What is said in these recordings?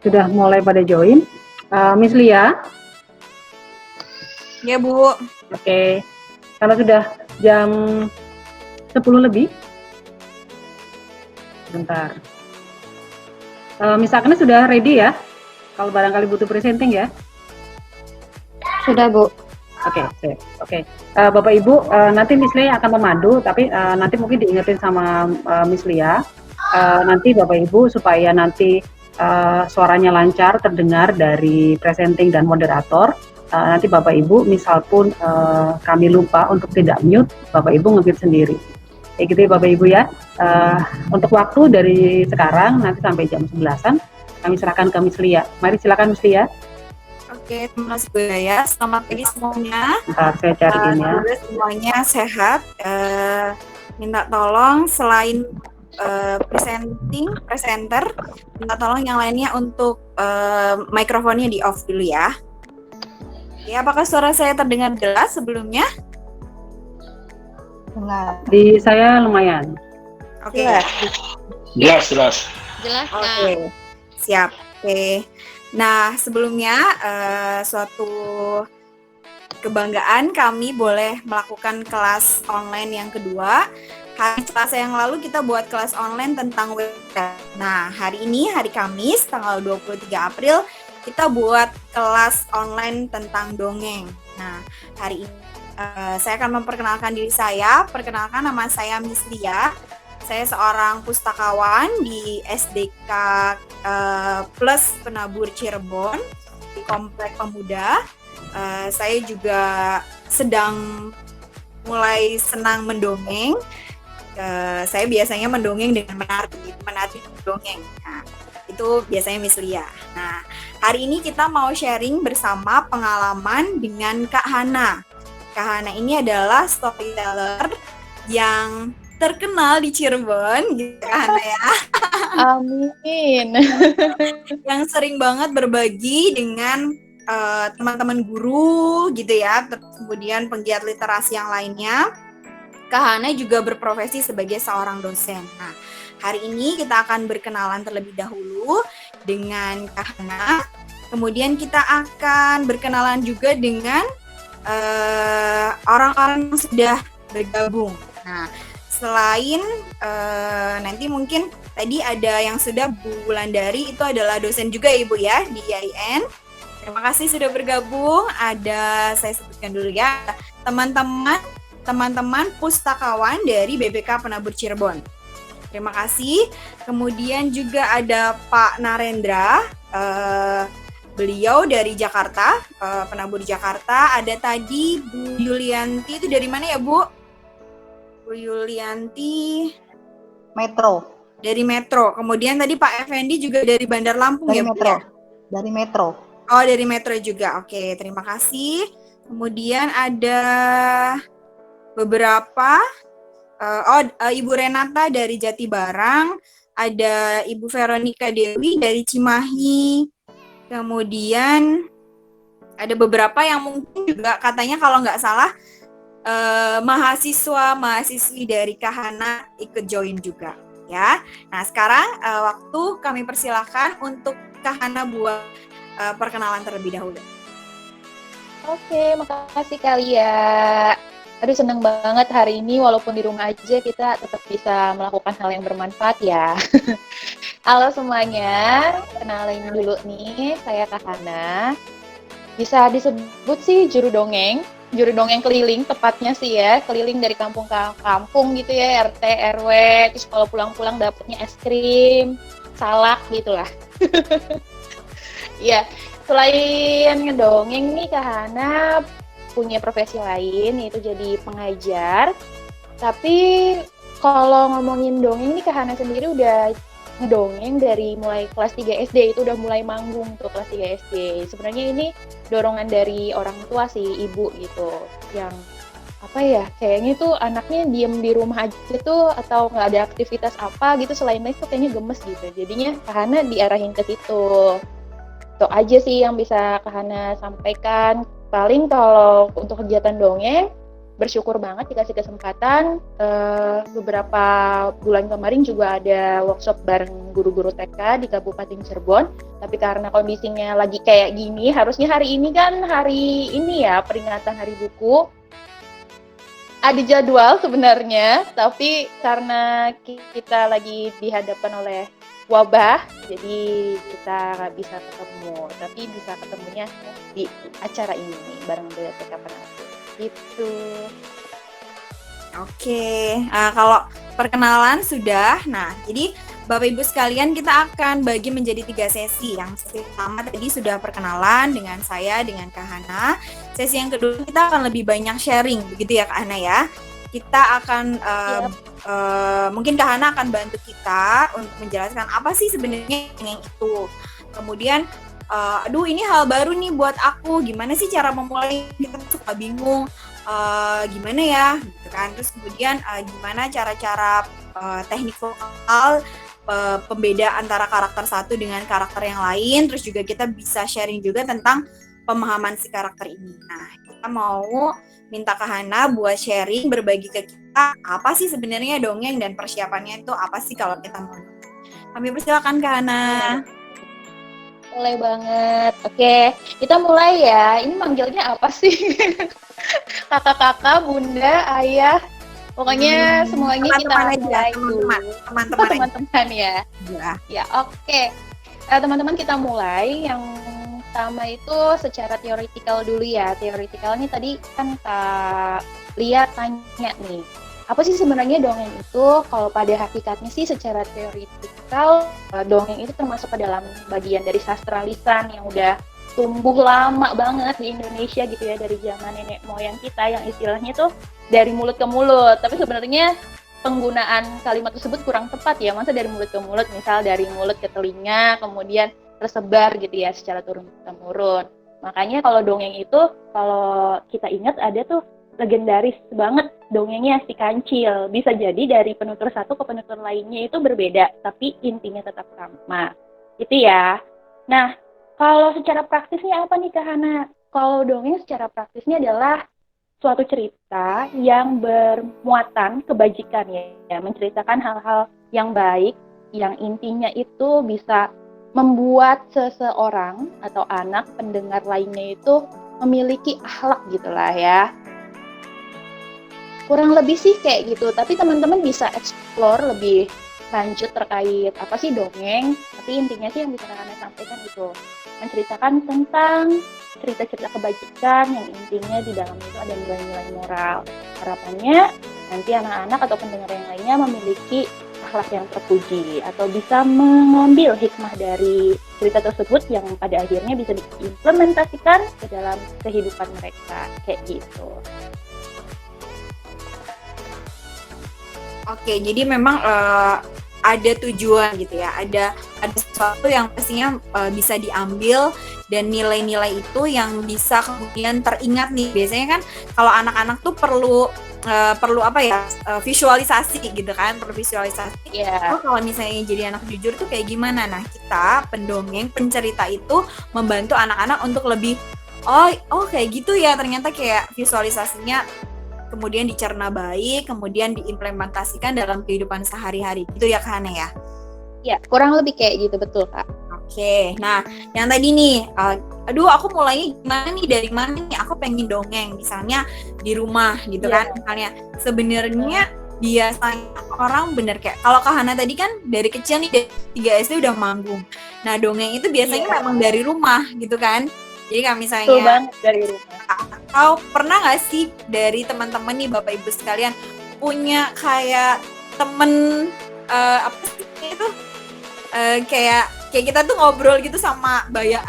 sudah mulai pada join. Miss Lia, Ya, Bu. oke. Kalau sudah jam 10 lebih, bentar. Miss Agnes sudah ready ya? Kalau barangkali butuh presenting ya? Sudah, Bu. Oke, oke. Bapak Ibu, nanti Miss Lia akan memandu, tapi nanti mungkin diingetin sama Miss Lia. Nanti Bapak Ibu supaya nanti suaranya lancar terdengar dari presenting dan moderator. Nanti Bapak Ibu, misal pun kami lupa untuk tidak mute, Bapak Ibu nge-mute sendiri. Kayak gitu ya Bapak Ibu ya. Untuk waktu dari sekarang nanti sampai jam 11-an, kami serahkan ke Miss Lia. Mari silakan Miss Lia. Oke, terima kasih Bu Yaya. Selamat pagi semuanya. Bentar, saya cariin ya. Semoga semuanya sehat. Minta tolong selain presenter, minta tolong yang lainnya untuk mikrofonnya di off dulu ya. Ya, apakah suara saya terdengar jelas sebelumnya? Di saya lumayan. Oke. Jelas. Oke. Siap. Oke. Nah, sebelumnya suatu kebanggaan kami boleh melakukan kelas online yang kedua. Hari Selasa yang lalu kita buat kelas online tentang web. Nah, hari ini, hari Kamis, tanggal 23 April, kita buat kelas online tentang dongeng. Nah, hari ini saya akan memperkenalkan diri saya. Perkenalkan, nama saya Miss Lia. Saya seorang pustakawan di SDK Plus Penabur Cirebon di Komplek Pemuda. Saya juga sedang mulai senang mendongeng. Saya biasanya mendongeng dengan menari dongeng. Nah, itu biasanya Miss Lia. Nah, hari ini kita mau sharing bersama pengalaman dengan Kak Hana. Kak Hana ini adalah storyteller yang terkenal di Cirebon, gitu kan ya. Amin. Yang sering banget berbagi dengan teman-teman guru, gitu ya. Kemudian penggiat literasi yang lainnya. Kak Hana juga berprofesi sebagai seorang dosen. Nah, hari ini kita akan berkenalan terlebih dahulu dengan Kak Hana. Kemudian kita akan berkenalan juga dengan orang-orang yang sudah bergabung. Nah, selain nanti mungkin tadi ada yang sudah Bu Wulandari, itu adalah dosen juga Ibu ya di IAIN. Terima kasih sudah bergabung. Ada, saya sebutkan dulu ya, teman-teman pustakawan dari BPK Penabur Cirebon. Terima kasih. Kemudian juga ada Pak Narendra, beliau dari Jakarta, Penabur Jakarta. Ada tadi Bu Yulianti, itu dari mana ya Bu? Bu Yulianti Metro. Dari Metro. Kemudian tadi Pak Effendi juga dari Bandar Lampung Dari ya Bu Metro. ya? Dari Metro. Oh, dari Metro juga. Oke, terima kasih. Kemudian ada beberapa Ibu Renata dari Jatibarang, ada Ibu Veronica Dewi dari Cimahi. Kemudian ada beberapa yang mungkin juga katanya kalau nggak salah mahasiswa-mahasiswi dari Kak Hana ikut join juga ya. Nah, sekarang waktu kami persilahkan untuk Kak Hana buat perkenalan terlebih dahulu. Oke, makasih Kak Lia. Aduh, seneng banget hari ini walaupun di rumah aja kita tetap bisa melakukan hal yang bermanfaat ya. Halo semuanya, kenalin dulu nih, saya Kak Hana. Bisa disebut sih juru dongeng keliling tepatnya sih ya, keliling dari kampung ke kampung gitu ya, RT, RW, terus kalau pulang-pulang dapetnya es krim, salak gitulah. Ya, selain ngedongeng nih Kak Hana punya profesi lain yaitu jadi pengajar. Tapi kalau ngomongin dongeng nih Kak Hana sendiri udah ngedongeng dari mulai kelas 3 SD, itu udah mulai manggung tuh kelas 3 SD. Sebenarnya ini dorongan dari orang tua sih, ibu gitu, yang apa ya, kayaknya tuh anaknya diem di rumah aja tuh atau nggak ada aktivitas apa gitu selain les tuh kayaknya gemes gitu. Jadinya Kak Hana diarahin ke situ. Itu aja sih yang bisa Kak Hana sampaikan. Paling kalau untuk kegiatan dongeng bersyukur banget dikasih kesempatan. Beberapa bulan kemarin juga ada workshop bareng guru-guru TK di Kabupaten Cirebon. Tapi karena kondisinya lagi kayak gini, harusnya hari ini kan hari ini ya, peringatan Hari Buku. Ada jadwal sebenarnya, tapi karena kita lagi dihadapkan oleh wabah, jadi kita nggak bisa ketemu. Tapi bisa ketemunya di acara ini nih, bareng BPK Penalti. Gitu. Oke, kalau perkenalan sudah. Nah, jadi Bapak Ibu sekalian, kita akan bagi menjadi 3 sesi. Yang sesi pertama tadi sudah perkenalan dengan saya, dengan Kak Hana. Sesi yang kedua kita akan lebih banyak sharing, begitu ya Kak Hana ya. Kita akan mungkin Kak Hana akan bantu kita untuk menjelaskan apa sih sebenarnya yang itu. Kemudian ini hal baru nih buat aku, gimana sih cara memulai, kita suka bingung, gimana ya gitu kan. Terus kemudian gimana cara-cara teknik vokal, pembeda antara karakter satu dengan karakter yang lain. Terus juga kita bisa sharing juga tentang pemahaman si karakter ini. Nah, kita mau minta Kak Hana buat sharing, berbagi ke kita apa sih sebenarnya dongeng dan persiapannya itu apa sih kalau kita mau. Kami persilakan Kak Hana. Boleh banget. Oke, kita mulai ya. Ini manggilnya apa sih? Kakak-kakak, bunda, ayah. Pokoknya semuanya kita mulai dulu. Teman-teman ya. Ya, oke. Teman-teman kita mulai. Yang pertama itu secara teoritikal dulu ya. Teoritikalnya tadi kan Kak Lia tanya nih. Apa sih sebenarnya dongeng itu? Kalau pada hakikatnya sih secara teoritikal, dongeng itu termasuk ke dalam bagian dari sastra lisan yang udah tumbuh lama banget di Indonesia gitu ya, dari zaman nenek moyang kita yang istilahnya tuh dari mulut ke mulut. Tapi sebenarnya penggunaan kalimat tersebut kurang tepat ya, masa dari mulut ke mulut, misal dari mulut ke telinga, kemudian tersebar gitu ya secara turun-temurun. Makanya kalau dongeng itu, kalau kita ingat ada tuh legendaris banget dongengnya si Kancil. Bisa jadi dari penutur satu ke penutur lainnya itu berbeda, tapi intinya tetap sama. Itu ya. Nah, kalau secara praktisnya apa nih Kak Hana? Kalau dongeng secara praktisnya adalah suatu cerita yang bermuatan kebajikan ya, menceritakan hal-hal yang baik, yang intinya itu bisa membuat seseorang atau anak pendengar lainnya itu memiliki akhlak gitulah ya. Kurang lebih sih kayak gitu, tapi teman-teman bisa explore lebih lanjut terkait apa sih dongeng, tapi intinya sih yang bisa Hana sampaikan itu menceritakan tentang cerita-cerita kebajikan yang intinya di dalam itu ada nilai-nilai moral. Harapannya nanti anak-anak atau pendengar yang lainnya memiliki akhlak yang terpuji atau bisa mengambil hikmah dari cerita tersebut yang pada akhirnya bisa diimplementasikan ke dalam kehidupan mereka, kayak gitu. Oke, jadi memang ada tujuan gitu ya, ada sesuatu yang pastinya bisa diambil dan nilai-nilai itu yang bisa kemudian teringat nih. Biasanya kan kalau anak-anak tuh perlu apa ya, visualisasi gitu kan, perlu visualisasi. Yeah. Oh, kalau misalnya jadi anak jujur tuh kayak gimana? Nah, kita pendongeng, pencerita itu membantu anak-anak untuk lebih oh kayak gitu ya, ternyata kayak visualisasinya kemudian dicerna baik, kemudian diimplementasikan dalam kehidupan sehari-hari. Gitu ya Kak Hana ya? Ya, kurang lebih kayak gitu, betul Kak. Oke, nah yang tadi nih, aku mulainya gimana nih, dari mana nih, aku pengen dongeng, misalnya di rumah gitu kan, misalnya. Sebenarnya biasanya orang bener kayak, kalau Kak Hana tadi kan dari kecil nih, dari 3 SD udah manggung. Nah dongeng itu biasanya memang dari rumah gitu kan. Jadi kalau misalnya betul banget dari rumah. Atau pernah nggak sih dari teman-teman nih Bapak Ibu sekalian punya kayak temen apa sih itu kayak kita tuh ngobrol gitu sama kayak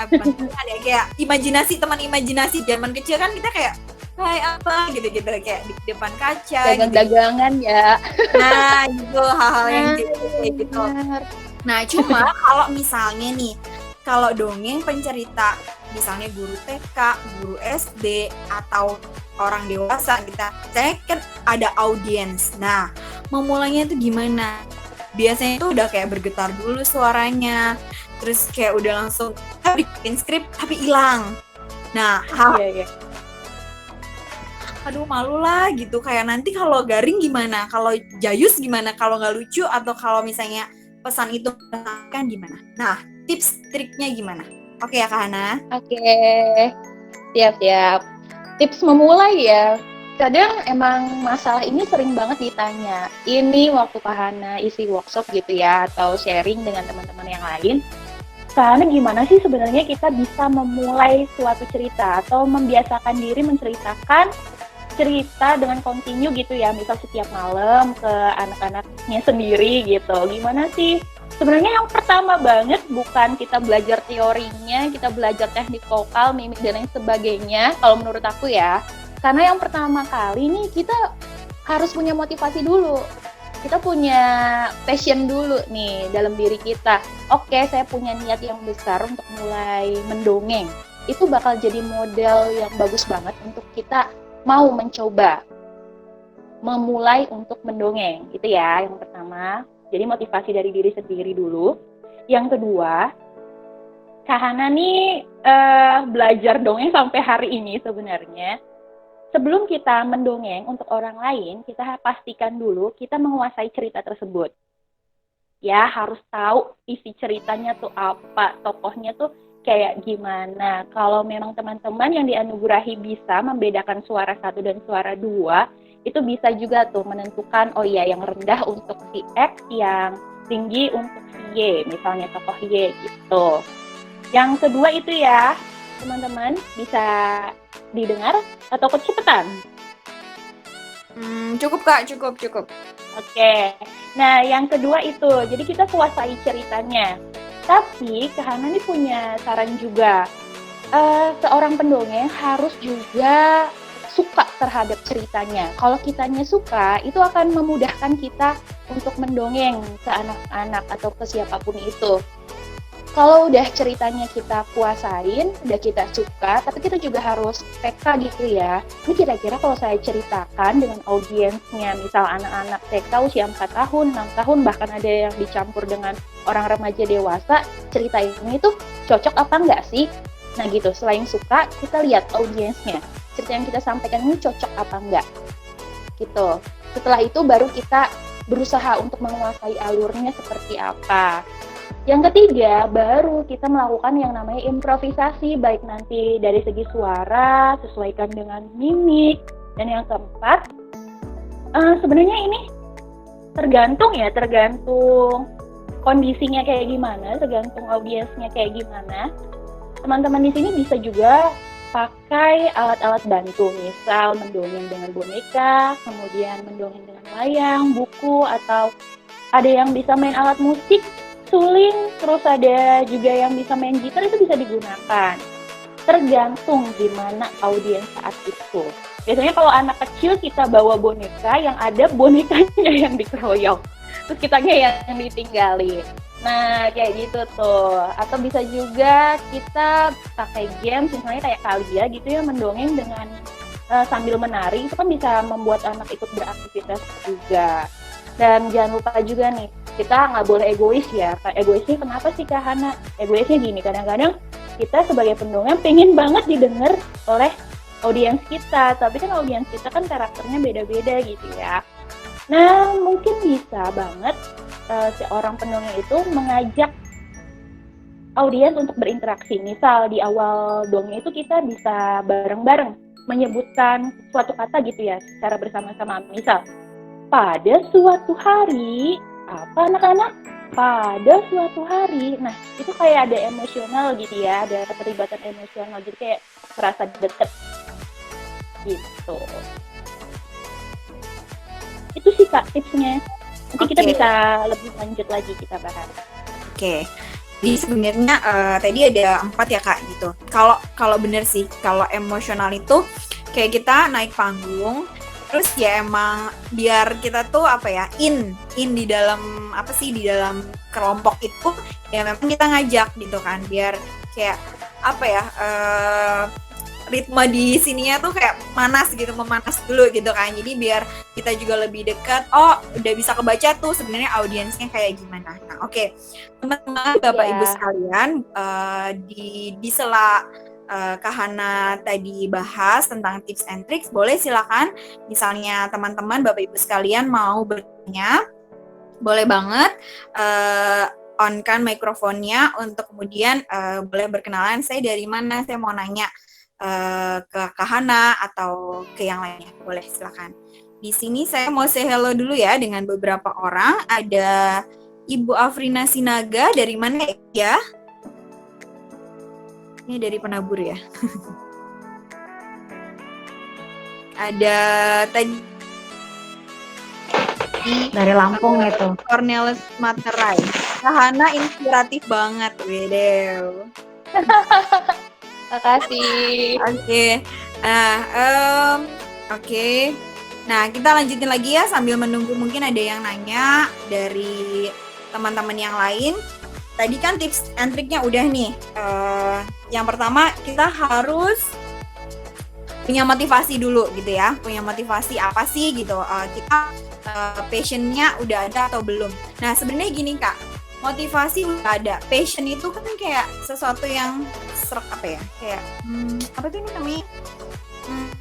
teman imajinasi zaman kecil kan, kita kayak hai apa gitu-gitu kayak di depan kaca dagang-dagangan gitu. Ya. Nah gitu, hal-hal yang kayak gitu. Nah cuma kalau misalnya nih, kalau dongeng pencerita misalnya guru TK, guru SD, atau orang dewasa saya kan ada audiens. Nah, memulainya itu gimana? Biasanya itu udah kayak bergetar dulu suaranya, terus kayak udah langsung bikin skrip tapi hilang. Nah, aduh malu lah gitu, kayak nanti kalau garing gimana, kalau jayus gimana, kalau nggak lucu, atau kalau misalnya pesan itu kan gimana. Nah, tips triknya gimana? Oke ya Kak Hana? Oke, siap-siap. Tips memulai ya. Kadang emang masalah ini sering banget ditanya. Ini waktu Kak Hana isi workshop gitu ya, atau sharing dengan teman-teman yang lain. Karena gimana sih sebenarnya kita bisa memulai suatu cerita atau membiasakan diri menceritakan cerita dengan kontinu gitu ya, misal setiap malam ke anak-anaknya sendiri gitu. Gimana sih? Sebenarnya yang pertama banget bukan kita belajar teorinya, kita belajar teknik vokal, mimik dan lain sebagainya, kalau menurut aku ya. Karena yang pertama kali nih kita harus punya motivasi dulu. Kita punya passion dulu nih dalam diri kita. Oke, saya punya niat yang besar untuk mulai mendongeng. Itu bakal jadi modal yang bagus banget untuk kita mau mencoba memulai untuk mendongeng. Itu ya yang pertama. Jadi motivasi dari diri sendiri dulu. Yang kedua, Kak Hana nih belajar dongeng sampai hari ini sebenarnya. Sebelum kita mendongeng untuk orang lain, kita pastikan dulu kita menguasai cerita tersebut. Ya, harus tahu isi ceritanya tuh apa, tokohnya tuh kayak gimana. Kalau memang teman-teman yang dianugerahi bisa membedakan suara 1 dan suara 2, itu bisa juga tuh menentukan, oh iya yang rendah untuk si X, yang tinggi untuk si Y, misalnya tokoh Y gitu. Yang kedua itu ya, teman-teman bisa didengar atau kecepatan? Cukup Kak, cukup. Oke, nah yang kedua itu, jadi kita kuasai ceritanya. Tapi Kak Hana ini punya saran juga, seorang pendongeng harus juga suka terhadap ceritanya. Kalau kitanya suka, itu akan memudahkan kita untuk mendongeng ke anak-anak atau ke siapapun itu. Kalau udah ceritanya kita kuasain, udah kita suka, tapi kita juga harus peka gitu ya. Ini kira-kira kalau saya ceritakan dengan audiensnya, misal anak-anak TK usia 4 tahun, 6 tahun, bahkan ada yang dicampur dengan orang remaja dewasa, cerita ini tuh cocok apa enggak sih? Nah gitu, selain suka, kita lihat audiensnya. Cerita yang kita sampaikan ini cocok apa enggak? Gitu. Setelah itu baru kita berusaha untuk menguasai alurnya seperti apa. Yang ketiga, baru kita melakukan yang namanya improvisasi, baik nanti dari segi suara, sesuaikan dengan mimik. Dan yang keempat, sebenarnya ini tergantung kondisinya kayak gimana, tergantung audiensnya kayak gimana. Teman-teman di sini bisa juga pakai alat-alat bantu, misal mendongeng dengan boneka, kemudian mendongeng dengan wayang, buku, atau ada yang bisa main alat musik, suling, terus ada juga yang bisa main gitar, itu bisa digunakan. Tergantung gimana audiens saat itu. Biasanya kalau anak kecil kita bawa boneka, yang ada bonekanya yang dikeroyok, terus kitanya yang ditinggalin. Nah, kayak gitu tuh. Atau bisa juga kita pakai games, misalnya kayak Kalia gitu ya, mendongeng dengan sambil menari, itu kan bisa membuat anak ikut beraktivitas juga. Dan jangan lupa juga nih, kita nggak boleh egois ya. Egoisnya kenapa sih Kak Hana? Egoisnya gini, kadang-kadang kita sebagai pendongeng pengen banget didengar oleh audiens kita, tapi kan audiens kita kan karakternya beda-beda gitu ya. Nah, mungkin bisa banget seorang pendongeng itu mengajak audiens untuk berinteraksi. Misal di awal dongeng itu kita bisa bareng-bareng menyebutkan suatu kata gitu ya, secara bersama-sama. Misal, pada suatu hari, apa anak-anak? Pada suatu hari. Nah, itu kayak ada emosional gitu ya, ada keterlibatan emosional, jadi kayak terasa deket gitu. Itu sih Kak tipsnya. Nanti kita bisa lebih lanjut lagi kita bahas. Oke. Jadi sebenarnya tadi ada 4 ya Kak gitu. Kalau bener sih, kalau emosional itu kayak kita naik panggung, terus ya emang biar kita tuh apa ya, in di dalam apa sih, di dalam kelompok itu ya memang kita ngajak gitu kan, biar kayak apa ya, ritme di sininya tuh kayak panas gitu, memanas dulu gitu kan. Jadi biar kita juga lebih dekat, oh udah bisa kebaca tuh sebenarnya audiensnya kayak gimana. Nah, oke. Teman-teman Bapak Ibu sekalian, di sela Kak Hana tadi bahas tentang tips and tricks, boleh silakan misalnya teman-teman Bapak Ibu sekalian mau bertanya, boleh banget on-kan mikrofonnya untuk kemudian boleh berkenalan, saya dari mana, saya mau nanya ke Kak Hana atau ke yang lainnya, boleh silakan. Di sini saya mau say hello dulu ya dengan beberapa orang. Ada Ibu Afrina Sinaga, dari mana ya? Ini dari Penabur ya. Ada tadi Dari Lampung itu. Cornelis Materai. Kak Hana inspiratif banget, Wedew. Makasih. Oke. Nah, oke. Nah, kita lanjutin lagi ya sambil menunggu mungkin ada yang nanya dari teman-teman yang lain. Tadi kan tips and triknya udah nih. Yang pertama kita harus punya motivasi dulu gitu ya. Punya motivasi apa sih gitu. Kita passionnya udah ada atau belum. Nah, sebenarnya gini Kak, motivasi udah ada. Passion itu kan kayak sesuatu yang serak apa ya? Kayak apa tuh ini namanya?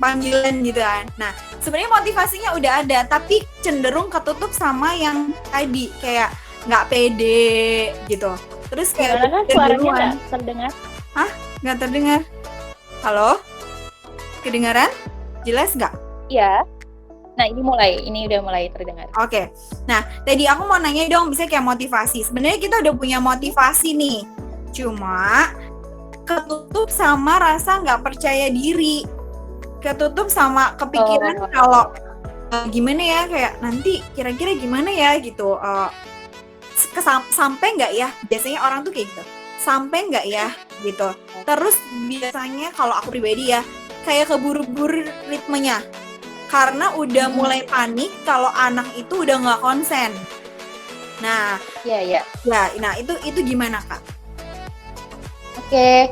Panggilan gitu kan. Nah, sebenarnya motivasinya udah ada, tapi cenderung ketutup sama yang tadi kayak nggak pede gitu. Terus kayak Gimana kan suaranya nggak terdengar? nggak terdengar. Halo? Kedengaran? Jelas nggak? Iya. Nah, ini udah mulai terdengar. Oke. Nah, tadi aku mau nanya dong, bisa kayak motivasi. Sebenarnya kita udah punya motivasi nih. Cuma ketutup sama rasa nggak percaya diri. Ketutup sama kepikiran kalau gimana ya, kayak nanti kira-kira gimana ya gitu. Sampai nggak ya? Biasanya orang tuh kayak gitu. Sampai nggak ya gitu. Terus biasanya kalau aku pribadi ya, kayak keburu-buru ritmenya. Karena udah mulai panik kalau anak itu udah nggak konsen. Nah, Iya. nah itu gimana Kak? Oke.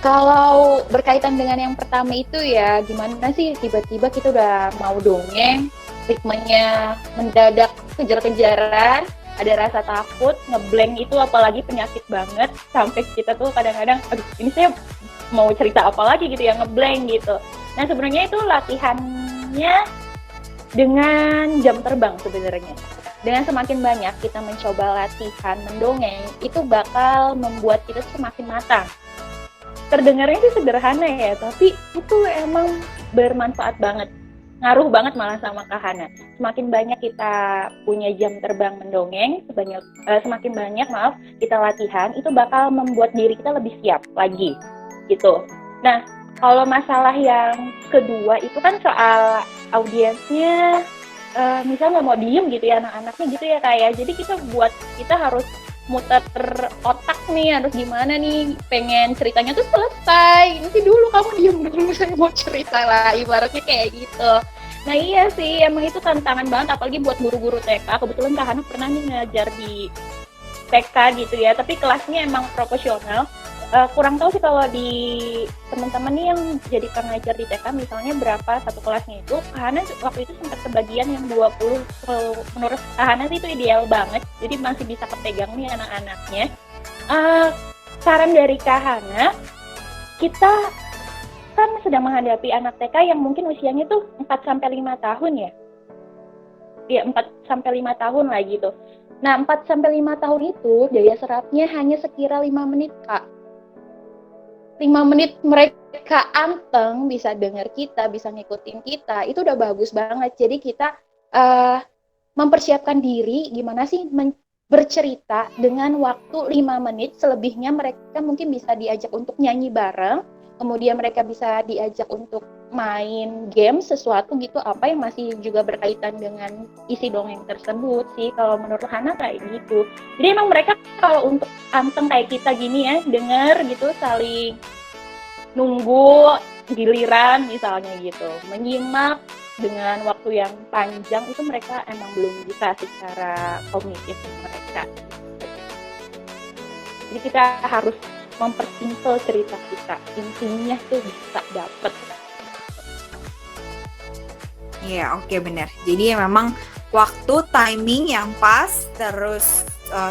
Kalau berkaitan dengan yang pertama itu ya, gimana sih tiba-tiba kita udah mau dongeng, ritmenya mendadak kejar-kejaran, ada rasa takut, ngeblank itu apalagi penyakit banget, sampai kita tuh kadang-kadang, aduh ini saya mau cerita apa lagi gitu ya, ngeblank gitu. Nah sebenarnya itu latihannya dengan jam terbang sebenarnya. Dengan semakin banyak kita mencoba latihan mendongeng, itu bakal membuat kita semakin matang. Terdengarnya sih sederhana ya, tapi itu emang bermanfaat banget. Ngaruh banget malah sama Kak Hana. Semakin banyak kita punya jam terbang mendongeng, semakin banyak kita latihan, itu bakal membuat diri kita lebih siap lagi gitu. Nah, kalau masalah yang kedua itu kan soal audiensnya, misal nggak mau diem gitu ya anak-anaknya gitu ya kayak. Jadi kita harus muter otak nih, harus gimana nih, pengen ceritanya tuh selesai, nanti dulu kamu diem dulu, saya mau cerita lah, ibaratnya kayak gitu. Nah iya sih, emang itu tantangan banget, apalagi buat guru-guru TK. Kebetulan Kak Hana pernah nih ngajar di TK gitu ya, tapi kelasnya emang profesional. Kurang tahu sih kalau di teman-teman nih yang jadi pengajar di TK misalnya berapa satu kelasnya itu. Kak Hana waktu itu sempat kebagian yang 20, menurut Kak Hana sih itu ideal banget, jadi masih bisa kepegang nih anak-anaknya. Saran dari Kak Hana, kita kan sedang menghadapi anak TK yang mungkin usianya tuh 4-5 tahun ya. Iya, 4-5 tahun lah gitu. Nah, 4-5 tahun itu daya serapnya hanya sekira 5 menit, Kak. 5 menit mereka anteng, bisa dengar kita, bisa ngikutin kita, itu udah bagus banget. Jadi kita mempersiapkan diri gimana sih bercerita dengan waktu 5 menit, selebihnya mereka mungkin bisa diajak untuk nyanyi bareng, kemudian mereka bisa diajak untuk main game sesuatu gitu, apa yang masih juga berkaitan dengan isi dongeng tersebut sih kalau menurut Hana kayak gitu. Jadi emang mereka kalau untuk anteng kayak kita gini ya, denger gitu, saling nunggu giliran misalnya gitu, menyimak dengan waktu yang panjang, itu mereka emang belum bisa secara kognitif mereka. Jadi kita harus mempersimpel cerita kita, intinya tuh bisa dapet. Iya, oke, benar. Jadi memang waktu, timing yang pas, terus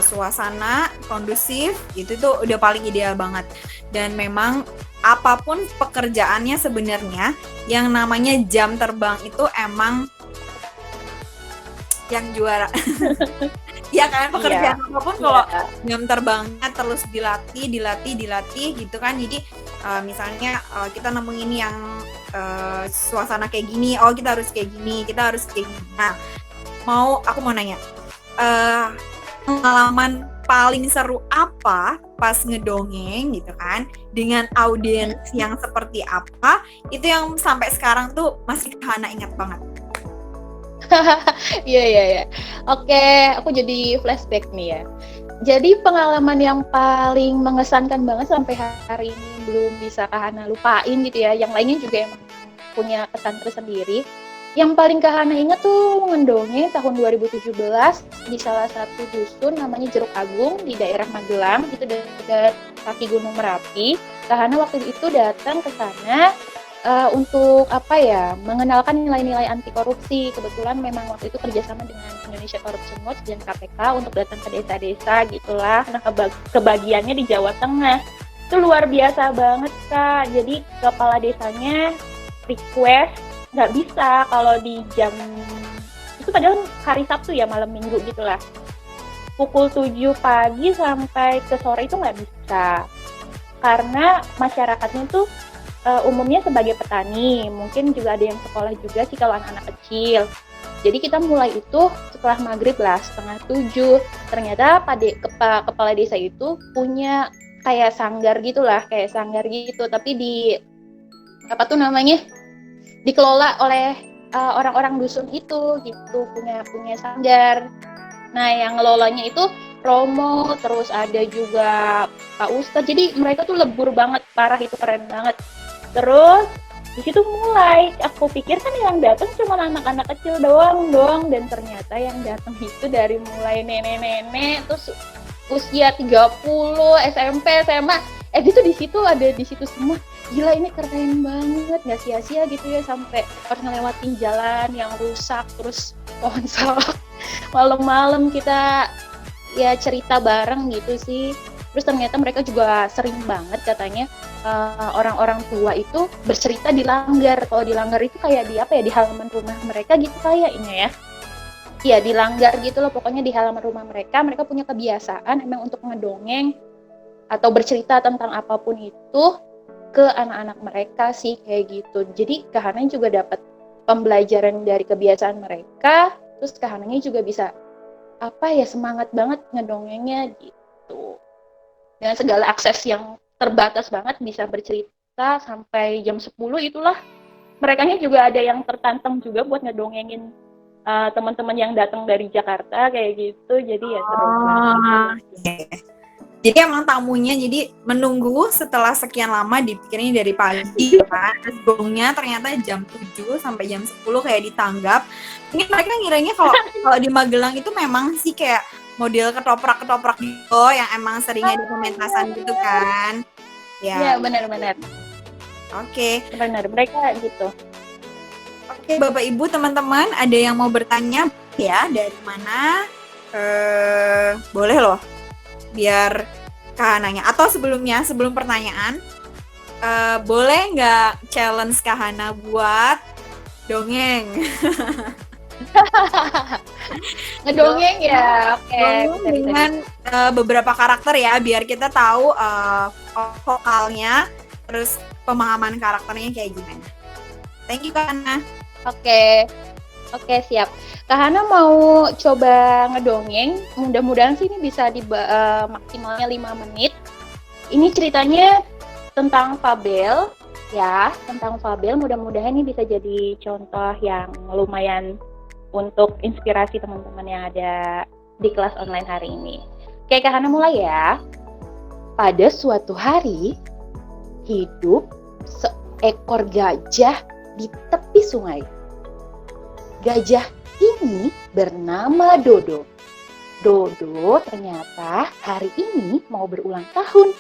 suasana kondusif, itu tuh udah paling ideal banget. Dan memang apapun pekerjaannya sebenarnya, yang namanya jam terbang itu emang yang juara. Ya kan, pekerjaan apapun kalau jam terbangnya terus dilatih gitu kan. Jadi misalnya kita nemuin yang suasana kayak gini, oh kita harus kayak gini, kita harus kayak gini. Nah, aku mau nanya, pengalaman paling seru apa pas ngedongeng gitu kan, dengan audiens yang seperti apa, itu yang sampai sekarang tuh masih Hana ingat banget. Iya. Oke, aku jadi flashback nih ya. Jadi pengalaman yang paling mengesankan banget sampai hari ini belum bisa Kak Hana lupain gitu ya. Yang lainnya juga emang punya kesan tersendiri. Yang paling Kak Hana inget tuh ngedongeng tahun 2017 di salah satu dusun namanya Jeruk Agung di daerah Magelang, itu dekat kaki Gunung Merapi. Kak Hana waktu itu datang ke sana untuk mengenalkan nilai-nilai anti korupsi. Kebetulan memang waktu itu kerjasama dengan Indonesia Corruption Watch dan KPK untuk datang ke desa-desa gitulah. Nah, kebagiannya di Jawa Tengah itu luar biasa banget Kak. Jadi kepala desanya request nggak bisa kalau di jam itu, padahal hari Sabtu ya, malam Minggu gitulah, pukul 7 pagi sampai ke sore itu nggak bisa karena masyarakatnya tuh umumnya sebagai petani, mungkin juga ada yang sekolah juga sih kalau anak-anak kecil. Jadi kita mulai itu setelah maghrib lah, 6:30. Ternyata kepala desa itu punya kayak sanggar gitu, tapi dikelola oleh orang-orang dusun itu gitu, punya sanggar. Nah, yang ngelolanya itu Romo, terus ada juga Pak Ustadz. Jadi mereka tuh lebur banget, parah, itu keren banget. Terus di situ mulai, aku pikir kan yang datang cuma anak-anak kecil doang, dan ternyata yang datang itu dari mulai nenek-nenek, terus usia 30, SMP, SMA, itu di situ semua. Gila, ini keren banget, nggak sia-sia gitu ya, sampai harus ngelewatin jalan yang rusak, terus pohon salak. Malam-malam kita ya cerita bareng gitu sih. Terus ternyata mereka juga sering banget katanya orang-orang tua itu bercerita di langgar. Kalau di langgar itu kayak di halaman rumah mereka gitu kayaknya ya. Iya, di langgar gitu loh, pokoknya di halaman rumah mereka punya kebiasaan emang untuk ngedongeng atau bercerita tentang apapun itu ke anak-anak mereka sih, kayak gitu. Jadi Kak Hana juga dapat pembelajaran dari kebiasaan mereka, terus Kak Hana juga bisa semangat banget ngedongengnya gitu. Dengan segala akses yang terbatas banget, bisa bercerita sampai jam 10 itulah. Merekanya juga ada yang tertantang juga buat ngedongengin teman-teman yang datang dari Jakarta kayak gitu. Jadi ya seru banget. Jadi emang tamunya menunggu setelah sekian lama, dipikirnya dari pagi kan. Terus gongnya ternyata jam 7 sampai jam 10 kayak ditanggap. Mungkin mereka ngiranya kalau di Magelang itu memang sih kayak model ketoprak gitu yang emang seringnya di pementasan gitu kan. Ya, benar-benar. Oke. Benar, mereka gitu. Oke, Bapak Ibu, teman-teman, ada yang mau bertanya ya, dari mana? Boleh loh, biar Kak Hananya. Atau sebelum pertanyaan, boleh nggak challenge Kak Hana buat dongeng? Ngedongeng ya, oke. Dengan beberapa karakter ya, biar kita tahu vokalnya, terus pemahaman karakternya kayak gimana. Thank you Kak Hana. Oke, siap. Kak Hana mau coba ngedongeng, mudah-mudahan sih ini bisa maksimalnya 5 menit. Ini ceritanya tentang Fabel, ya, mudah-mudahan ini bisa jadi contoh yang lumayan untuk inspirasi teman-teman yang ada di kelas online hari ini. Oke, Kak Hana mulai ya. Pada suatu hari, hidup seekor gajah di tepi sungai. Gajah ini bernama Dodo. Dodo ternyata hari ini mau berulang tahun.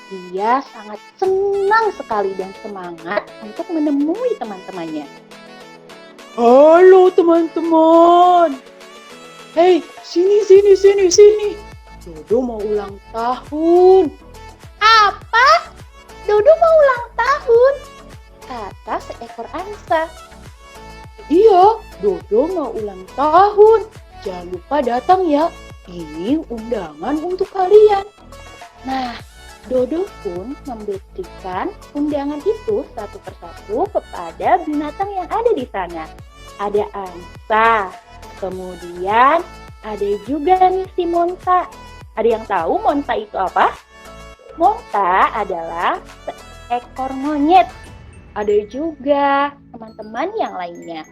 Dia sangat senang sekali dan semangat untuk menemui teman-temannya. Halo teman-teman. Hei, sini. Dodo mau ulang tahun. Apa? Dodo mau ulang tahun, kata seekor angsa. Iya, Dodo mau ulang tahun. Jangan lupa datang ya. Ini undangan untuk kalian. Nah, Dodo pun memberikan undangan itu satu persatu kepada binatang yang ada di sana. Ada angsa, kemudian ada juga nih si Monta. Ada yang tahu Monta itu apa? Monta adalah seekor monyet. Ada juga teman-teman yang lainnya.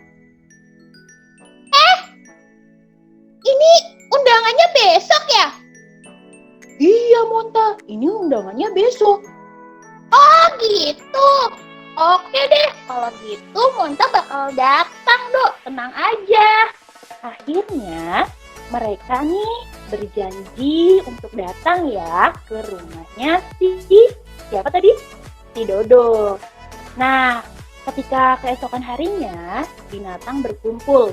Ini undangannya besok ya? Iya Monta, ini undangannya besok. Oh gitu. Oke deh, kalau gitu Monta bakal datang Dok, tenang aja. Akhirnya mereka nih berjanji untuk datang ya ke rumahnya si siapa tadi? Si Dodo. Nah, ketika keesokan harinya binatang berkumpul.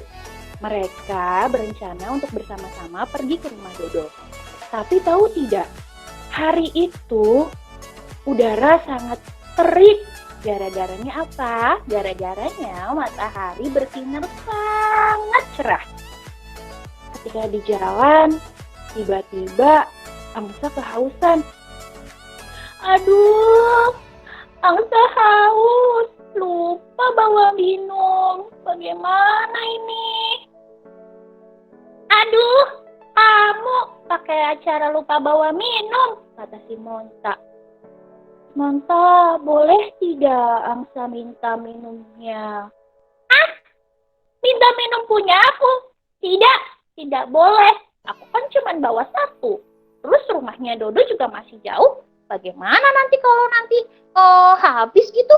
Mereka berencana untuk bersama-sama pergi ke rumah Dodo. Tapi tahu tidak, hari itu udara sangat terik. Gara-garanya apa? Gara-garanya matahari bersinar sangat cerah. Ketika di jalan, tiba-tiba angsa kehausan. Aduh, angsa haus. Lupa bawa minum. Bagaimana ini? Aduh, kamu pakai acara lupa bawa minum, kata si Monta. Monta, boleh tidak angsa minta minumnya? Ah, minta minum punya aku? Tidak boleh. Aku kan cuma bawa satu. Terus rumahnya Dodo juga masih jauh. Bagaimana nanti kalau habis gitu?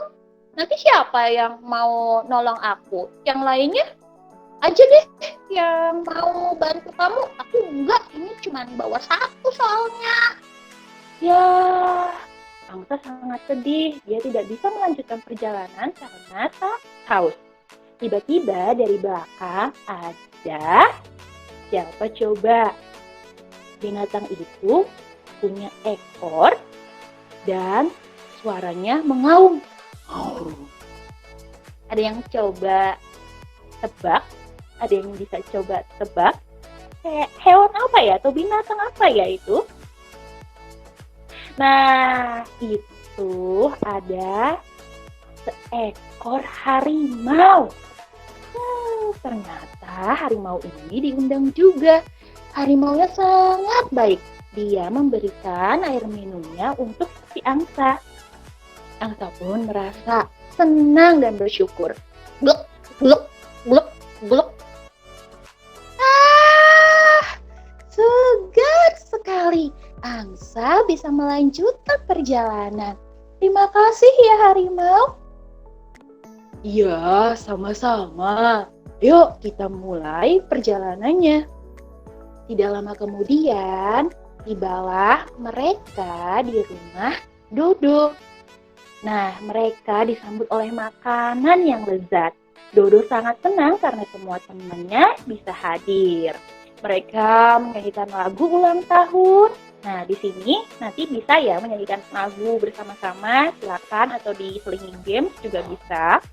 Nanti siapa yang mau nolong aku? Yang lainnya aja deh yang mau bantu kamu. Aku enggak, ini cuma bawa satu soalnya. Ya, angsa sangat sedih. Dia tidak bisa melanjutkan perjalanan karena haus. Tiba-tiba dari belakang ada siapa coba? Binatang itu punya ekor dan suaranya mengaum. Ada yang coba tebak? Ada yang bisa coba tebak? Hewan apa ya? Atau binatang apa ya itu? Nah, itu ada seekor harimau. Ternyata harimau ini diundang juga. Harimaunya sangat baik. Dia memberikan air minumnya untuk si angsa. Angsa pun merasa senang dan bersyukur. Gluk, gluk, gluk, gluk. Segar sekali. Angsa bisa melanjutkan perjalanan. Terima kasih ya harimau. Iya, sama-sama. Yuk kita mulai perjalanannya. Tidak lama kemudian, tibalah mereka di rumah Dodo. Nah, mereka disambut oleh makanan yang lezat. Dodo sangat senang karena semua temannya bisa hadir. Mereka menyanyikan lagu ulang tahun. Nah, di sini nanti bisa ya menyanyikan lagu bersama-sama, silakan, atau di Slinging Games juga bisa.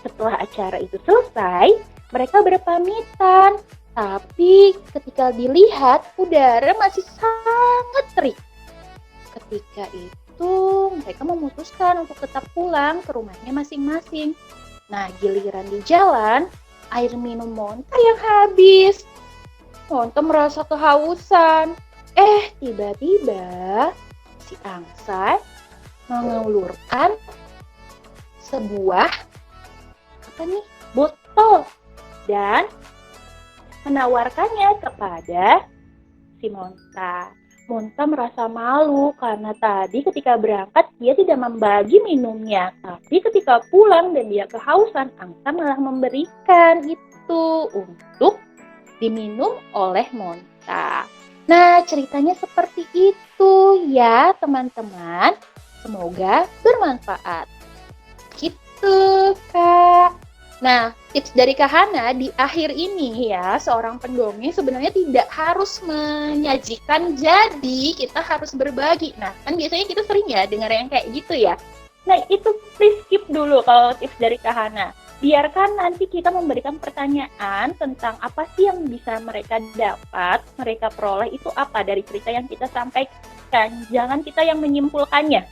Setelah acara itu selesai, mereka berpamitan. Tapi ketika dilihat, udara masih sangat terik. Ketika itu, mereka memutuskan untuk tetap pulang ke rumahnya masing-masing. Nah, giliran di jalan, air minum Monta yang habis. Monta merasa kehausan. Tiba-tiba si angsa mengulurkan sebuah botol dan menawarkannya kepada si Monta. Monta merasa malu karena tadi ketika berangkat dia tidak membagi minumnya. Tapi ketika pulang dan dia kehausan, angsa malah memberikan itu untuk diminum oleh Monta. Nah, ceritanya seperti itu ya teman-teman. Semoga bermanfaat. Gitu, Kak. Nah, tips dari Kak Hana di akhir ini ya, seorang pendongeng sebenarnya tidak harus menyajikan, jadi kita harus berbagi. Nah, kan biasanya kita sering ya dengar yang kayak gitu ya. Nah, itu please skip dulu kalau tips dari Kak Hana. Biarkan nanti kita memberikan pertanyaan tentang apa sih yang bisa mereka dapat, mereka peroleh itu apa dari cerita yang kita sampaikan. Jangan kita yang menyimpulkannya.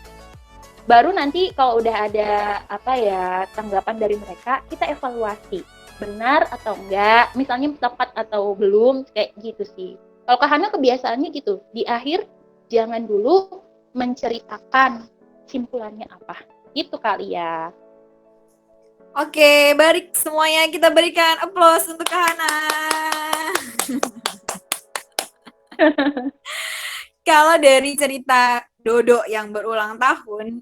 Baru nanti kalau udah ada tanggapan dari mereka, kita evaluasi benar atau enggak, misalnya tepat atau belum, kayak gitu sih. Kalau Kak Hana kebiasaannya gitu, di akhir jangan dulu menceritakan simpulannya apa, gitu kali ya. Oke, baik semuanya, kita berikan applause untuk Kak Hana. Kalau dari cerita Dodo yang berulang tahun,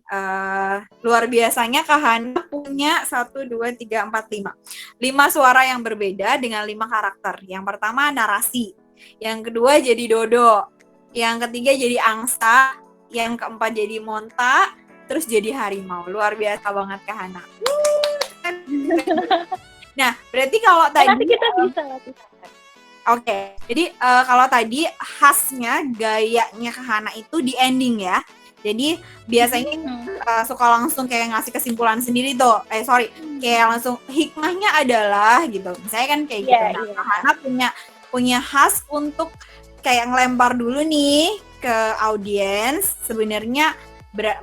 luar biasanya Kak Hana punya 1, 2, 3, 4, 5. 5 suara yang berbeda dengan 5 karakter. Yang pertama narasi, yang kedua jadi Dodo, yang ketiga jadi angsa, yang keempat jadi Monta, terus jadi harimau. Luar biasa banget Kak Hana. Nah, berarti kalau tadi Nanti kita bisa latihan. Oke, jadi kalau tadi khasnya gayanya Kak Hana itu di ending ya. Jadi biasanya suka langsung kayak ngasih kesimpulan sendiri tuh. Kayak langsung hikmahnya adalah gitu. Misalnya kan kayak gitu. Nah, Kak Hana punya khas untuk kayak ngelempar dulu nih ke audiens. Sebenarnya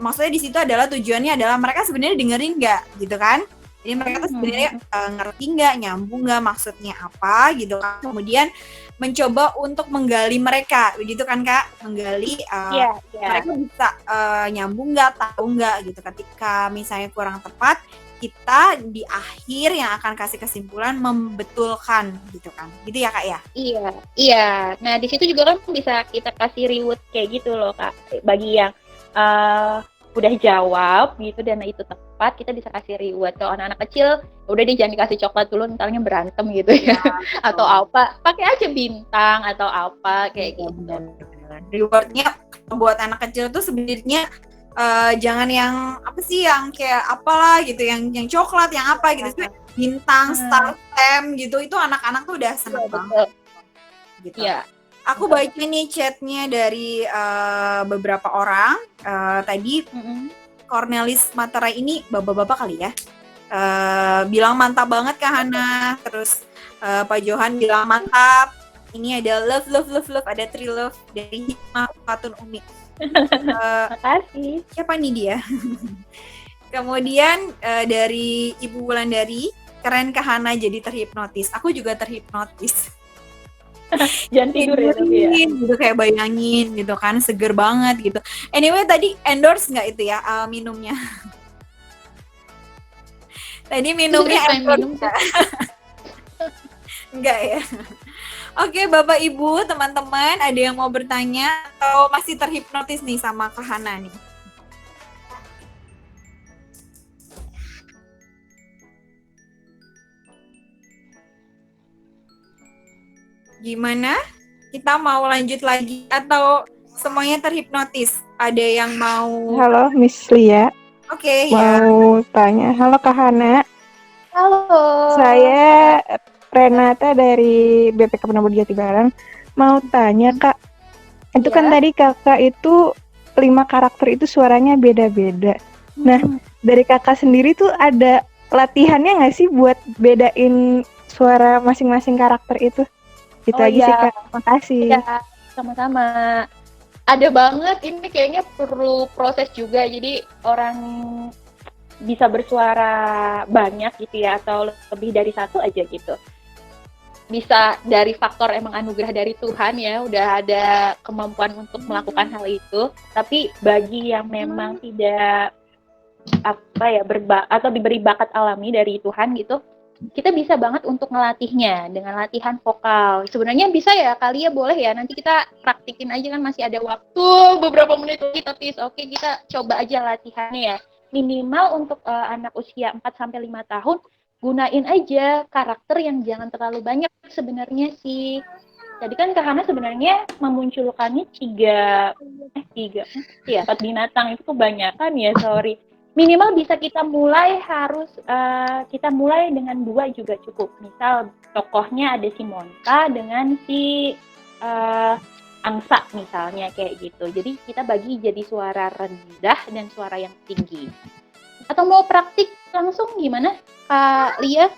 maksudnya di situ adalah tujuannya adalah mereka sebenarnya dengerin nggak gitu kan? Jadi mereka tuh sebenarnya ngerti nggak, nyambung nggak maksudnya apa gitu kan. Kemudian mencoba untuk menggali mereka, begitu kan Kak? Menggali mereka bisa nyambung nggak, tahu nggak gitu. Ketika misalnya kurang tepat, kita di akhir yang akan kasih kesimpulan membetulkan gitu kan. Gitu ya Kak ya? Iya. Nah, di situ juga kan bisa kita kasih reward kayak gitu loh Kak. Bagi yang udah jawab gitu dan itu tepat, kita bisa kasih reward. Kalau anak-anak kecil udah deh jangan dikasih coklat dulu, ntarnya berantem gitu ya. Atau apa, pakai aja bintang atau apa kayak gitu. Rewardnya buat anak kecil tuh sebenarnya jangan yang apa sih yang kayak apalah gitu, yang coklat, yang apa gitu, bintang, star stamp gitu, itu anak-anak tuh udah seneng banget gitu. Iya. Aku baca nih chatnya dari beberapa orang. Tadi Cornelis Materai ini bapak-bapak kali ya. Bilang mantap banget Kak Hana. Terus Pak Johan bilang mantap. Ini ada love. Ada three love dari Hikmah Fatun Umi. Makasih. Siapa nih dia? Kemudian dari Ibu Wulandari, keren Kak Hana jadi terhipnotis. Aku juga terhipnotis. Jangan tidur ya tapi ya. Gitu kayak bayangin gitu kan, seger banget gitu. Anyway, tadi endorse nggak itu ya minumnya? Tadi minumnya endorse enggak ya? Oke, Bapak Ibu, teman-teman, ada yang mau bertanya atau masih terhipnotis nih sama Kak Hana nih? Gimana? Kita mau lanjut lagi atau semuanya terhipnotis? Ada yang mau... Halo, Miss Lia. Oke, mau tanya. Halo, Kak Hana. Halo. Saya Renata dari BPK Penabur Jatibarang. Mau tanya, Kak. Itu kan tadi Kakak itu 5 karakter itu suaranya beda-beda. Nah, dari Kakak sendiri tuh ada latihannya nggak sih buat bedain suara masing-masing karakter itu? Itu aja sih Kak, makasih. Ya, sama-sama. Ada banget, ini kayaknya perlu proses juga, jadi orang bisa bersuara banyak gitu ya, atau lebih dari satu aja gitu. Bisa dari faktor emang anugerah dari Tuhan ya, udah ada kemampuan untuk melakukan hal itu, tapi bagi yang memang tidak atau diberi bakat alami dari Tuhan gitu, kita bisa banget untuk ngelatihnya dengan latihan vokal. Sebenarnya bisa ya, kali ya boleh ya. Nanti kita praktikin aja kan, masih ada waktu beberapa menit lagi. Tapi oke, kita coba aja latihannya ya. Minimal untuk anak usia 4-5 tahun, gunain aja karakter yang jangan terlalu banyak sebenarnya sih. Tadi kan Kak Hana sebenarnya memunculkannya 4 binatang, itu kebanyakan ya, sorry. minimal bisa kita mulai kita mulai dengan 2 juga cukup. Misal tokohnya ada si Monta dengan si Angsa misalnya kayak gitu. Jadi kita bagi jadi suara rendah dan suara yang tinggi. Atau mau praktik langsung gimana, Kak Lia?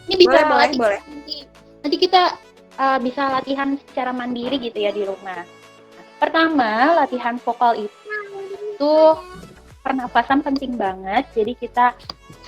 Ini bisa Boleh, latih boleh. nanti kita bisa latihan secara mandiri gitu ya di rumah. Pertama, latihan vokal itu pernapasan penting banget. Jadi kita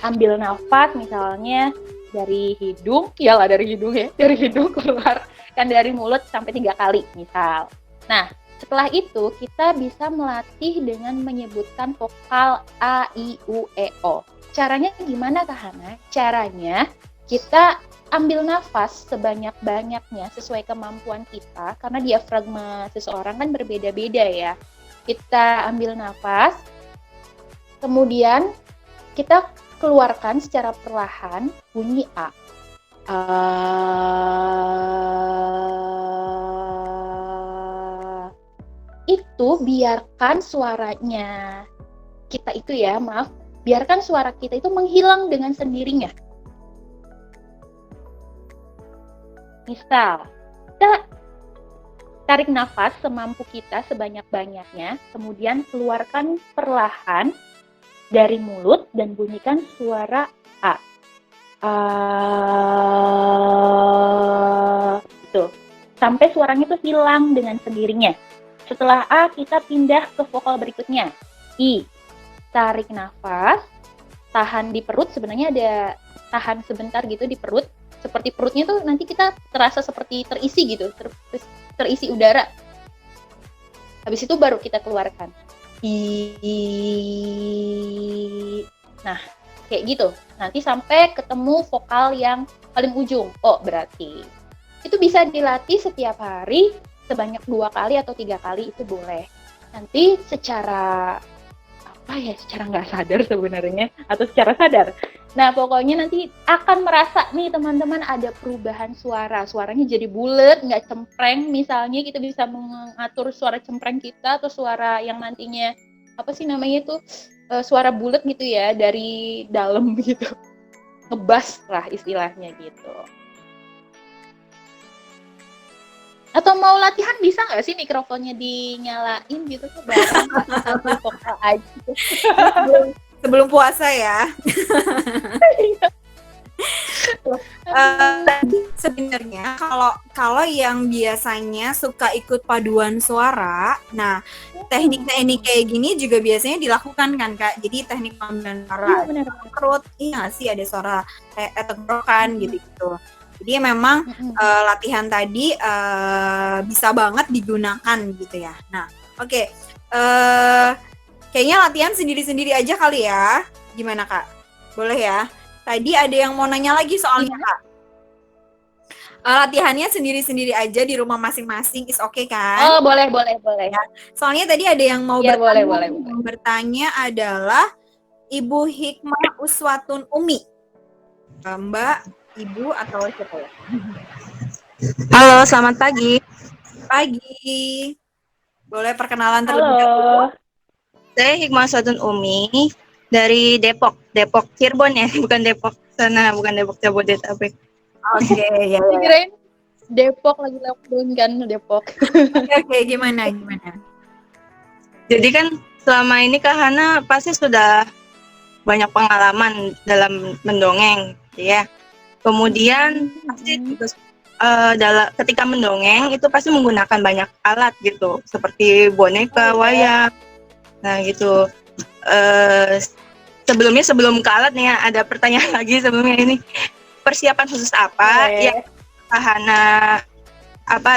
ambil nafas misalnya dari hidung, iyalah dari hidung ya, dari hidung keluar kan dari mulut sampai 3 kali misal. Nah, setelah itu kita bisa melatih dengan menyebutkan vokal A, I, U, E, O. Caranya gimana Kak Hana? Caranya kita ambil nafas sebanyak-banyaknya sesuai kemampuan kita, karena diafragma seseorang kan berbeda-beda ya. Kita ambil nafas, kemudian kita keluarkan secara perlahan bunyi A. Itu biarkan suaranya kita itu ya, biarkan suara kita itu menghilang dengan sendirinya. Misal, kita tarik nafas semampu kita sebanyak-banyaknya, kemudian keluarkan perlahan dari mulut dan bunyikan suara A. Gitu. Sampai suaranya itu hilang dengan sendirinya. Setelah A, kita pindah ke vokal berikutnya. I. Tarik nafas, tahan di perut, sebenarnya ada tahan sebentar gitu di perut. Seperti perutnya tuh nanti kita terasa seperti terisi gitu, terisi udara. Habis itu baru kita keluarkan. I. Nah, kayak gitu. Nanti sampai ketemu vokal yang paling ujung. Oh, berarti. Itu bisa dilatih setiap hari sebanyak 2 kali atau 3 kali itu boleh. Nanti secara secara nggak sadar sebenarnya atau secara sadar. Nah, pokoknya nanti akan merasa nih teman-teman ada perubahan suara. Suaranya jadi bulat, nggak cempreng. Misalnya kita bisa mengatur suara cempreng kita atau suara yang nantinya suara bulat gitu ya dari dalam gitu. Ngebas lah istilahnya gitu. Atau mau latihan bisa nggak sih mikrofonnya dinyalain gitu tuh bareng satu vokal aja. Sebelum puasa ya. Sebenarnya kalau yang biasanya suka ikut paduan suara, nah teknik-teknik kayak gini juga biasanya dilakukan kan Kak. Jadi teknik paduan suara, perut, iya sih ada suara tenggorokan gitu. Jadi memang latihan tadi bisa banget digunakan gitu ya. Nah, oke. Kayaknya latihan sendiri-sendiri aja kali ya. Gimana Kak? Boleh ya? Tadi ada yang mau nanya lagi soalnya Kak. Latihannya sendiri-sendiri aja di rumah masing-masing is okay kan? Oh, boleh. Ya. Soalnya tadi ada yang mau ya, bertanya. boleh. Yang bertanya adalah Ibu Hikmah Uswatun Umi. Mbak, Ibu atau siapa ya? Halo, selamat pagi. Pagi. Boleh perkenalan terlebih dahulu? Halo. Saya Hikmah Uswatun Umi dari Depok Cirebon ya, bukan Depok sana, bukan Depok Jabodetabek. Oke, ya. Kirain Depok lagi lockdown kan Depok. Oke, gimana? Jadi kan selama ini Kak Hana pasti sudah banyak pengalaman dalam mendongeng, ya. Kemudian pasti juga ketika mendongeng itu pasti menggunakan banyak alat gitu, seperti boneka, wayang. Nah gitu. Sebelum ke alat nih ya, ada pertanyaan lagi sebelumnya ini. Persiapan khusus apa yang Kak Hana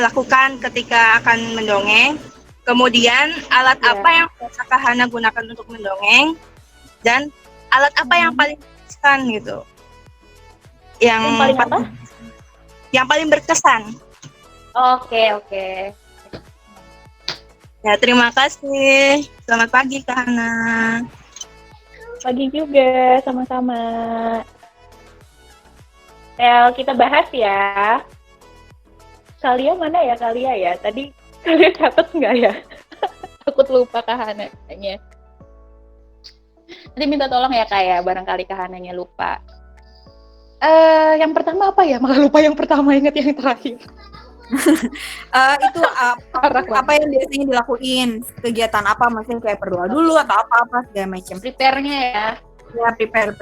lakukan ketika akan mendongeng? Kemudian alat apa yang Kak Hana gunakan untuk mendongeng? Dan alat apa yang paling berkesan gitu? Yang paling berkesan. Oke. Ya, terima kasih. Selamat pagi, Kak Hana. Pagi juga, sama-sama. Kita bahas ya. Kalia mana ya Kalia ya? Tadi kalian catat nggak ya? Takut lupa Kak Hana-nya. Nanti minta tolong ya Kak ya, barangkali Kak Hananya lupa. Yang pertama apa ya? Malah lupa yang pertama, ingat yang terakhir. Itu apa yang biasanya dilakuin? Kegiatan apa? Maksudnya kayak berdoa dulu atau apa segala macam. Prepare-nya ya. Ya, prepare.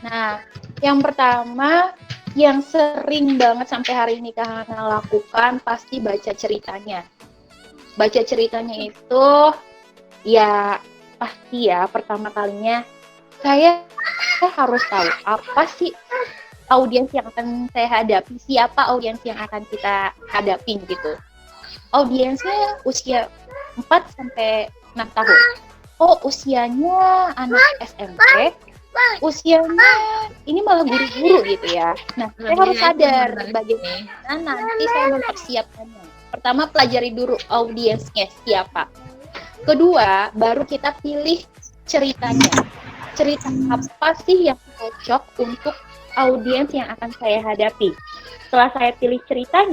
Nah, yang pertama yang sering banget sampai hari ini Kak Hana lakukan pasti baca ceritanya. Baca ceritanya itu ya pasti ya pertama kalinya saya harus tahu apa sih audiens yang akan saya hadapi, siapa audiens yang akan kita hadapin gitu. Audiensnya usia 4 sampai 6 tahun. Oh, usianya anak SMP, usianya ini malah guru-guru gitu ya. Nah, saya harus sadar bagaimana nanti saya mempersiapkannya. Pertama, pelajari dulu audiensnya siapa. Kedua, baru kita pilih ceritanya. Cerita apa sih yang cocok untuk audiens yang akan saya hadapi. Setelah saya pilih cerita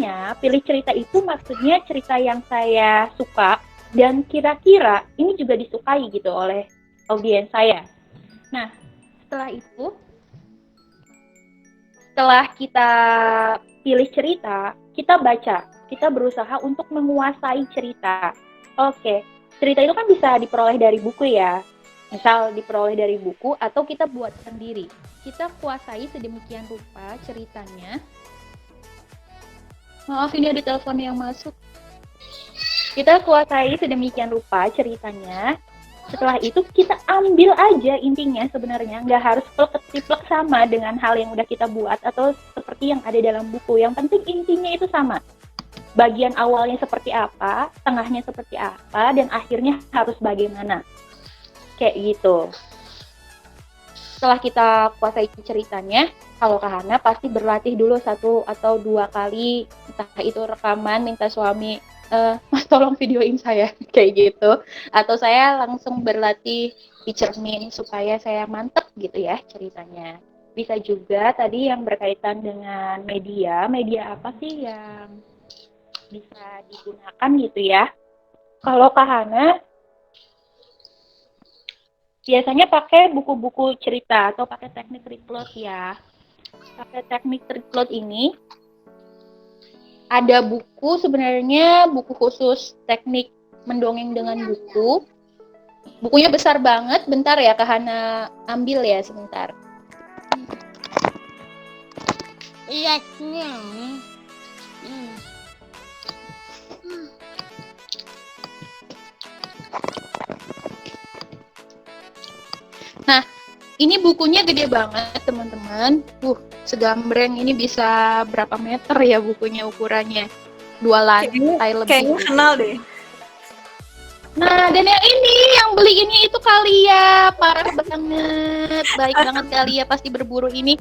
itu maksudnya cerita yang saya suka dan kira-kira ini juga disukai gitu oleh audiens saya. Nah, setelah kita pilih cerita, kita baca, kita berusaha untuk menguasai cerita. Oke, cerita itu kan bisa diperoleh dari buku ya. Misal diperoleh dari buku atau kita buat sendiri. Kita kuasai sedemikian rupa ceritanya. Maaf, ini ada telepon yang masuk. Kita kuasai sedemikian rupa ceritanya. Setelah itu kita ambil aja intinya sebenarnya. Nggak harus plek-plek sama dengan hal yang udah kita buat atau seperti yang ada dalam buku. Yang penting intinya itu sama. Bagian awalnya seperti apa, tengahnya seperti apa, dan akhirnya harus bagaimana. Kayak gitu. Setelah kita kuasai ceritanya, kalau Kak Hana pasti berlatih dulu 1 atau 2 kali, entah itu rekaman, minta suami, Mas tolong videoin saya, kayak gitu. Atau saya langsung berlatih di cermin supaya saya mantep gitu ya ceritanya. Bisa juga tadi yang berkaitan dengan media apa sih yang bisa digunakan gitu ya. Kalau Kak Hana biasanya pakai buku-buku cerita atau pakai teknik replot ya. Pakai teknik replot ini ada buku sebenarnya, buku khusus teknik mendongeng dengan buku. Bukunya besar banget, bentar ya Kak Hana ambil ya sebentar. Iya, Nah, ini bukunya gede banget teman-teman. Segambreng ini bisa berapa meter ya bukunya ukurannya? 2 lantai lebih. Kayaknya kenal deh. Nah, dan yang ini, yang beli ini itu Kalia, parah banget, baik banget Kalia pasti berburu ini.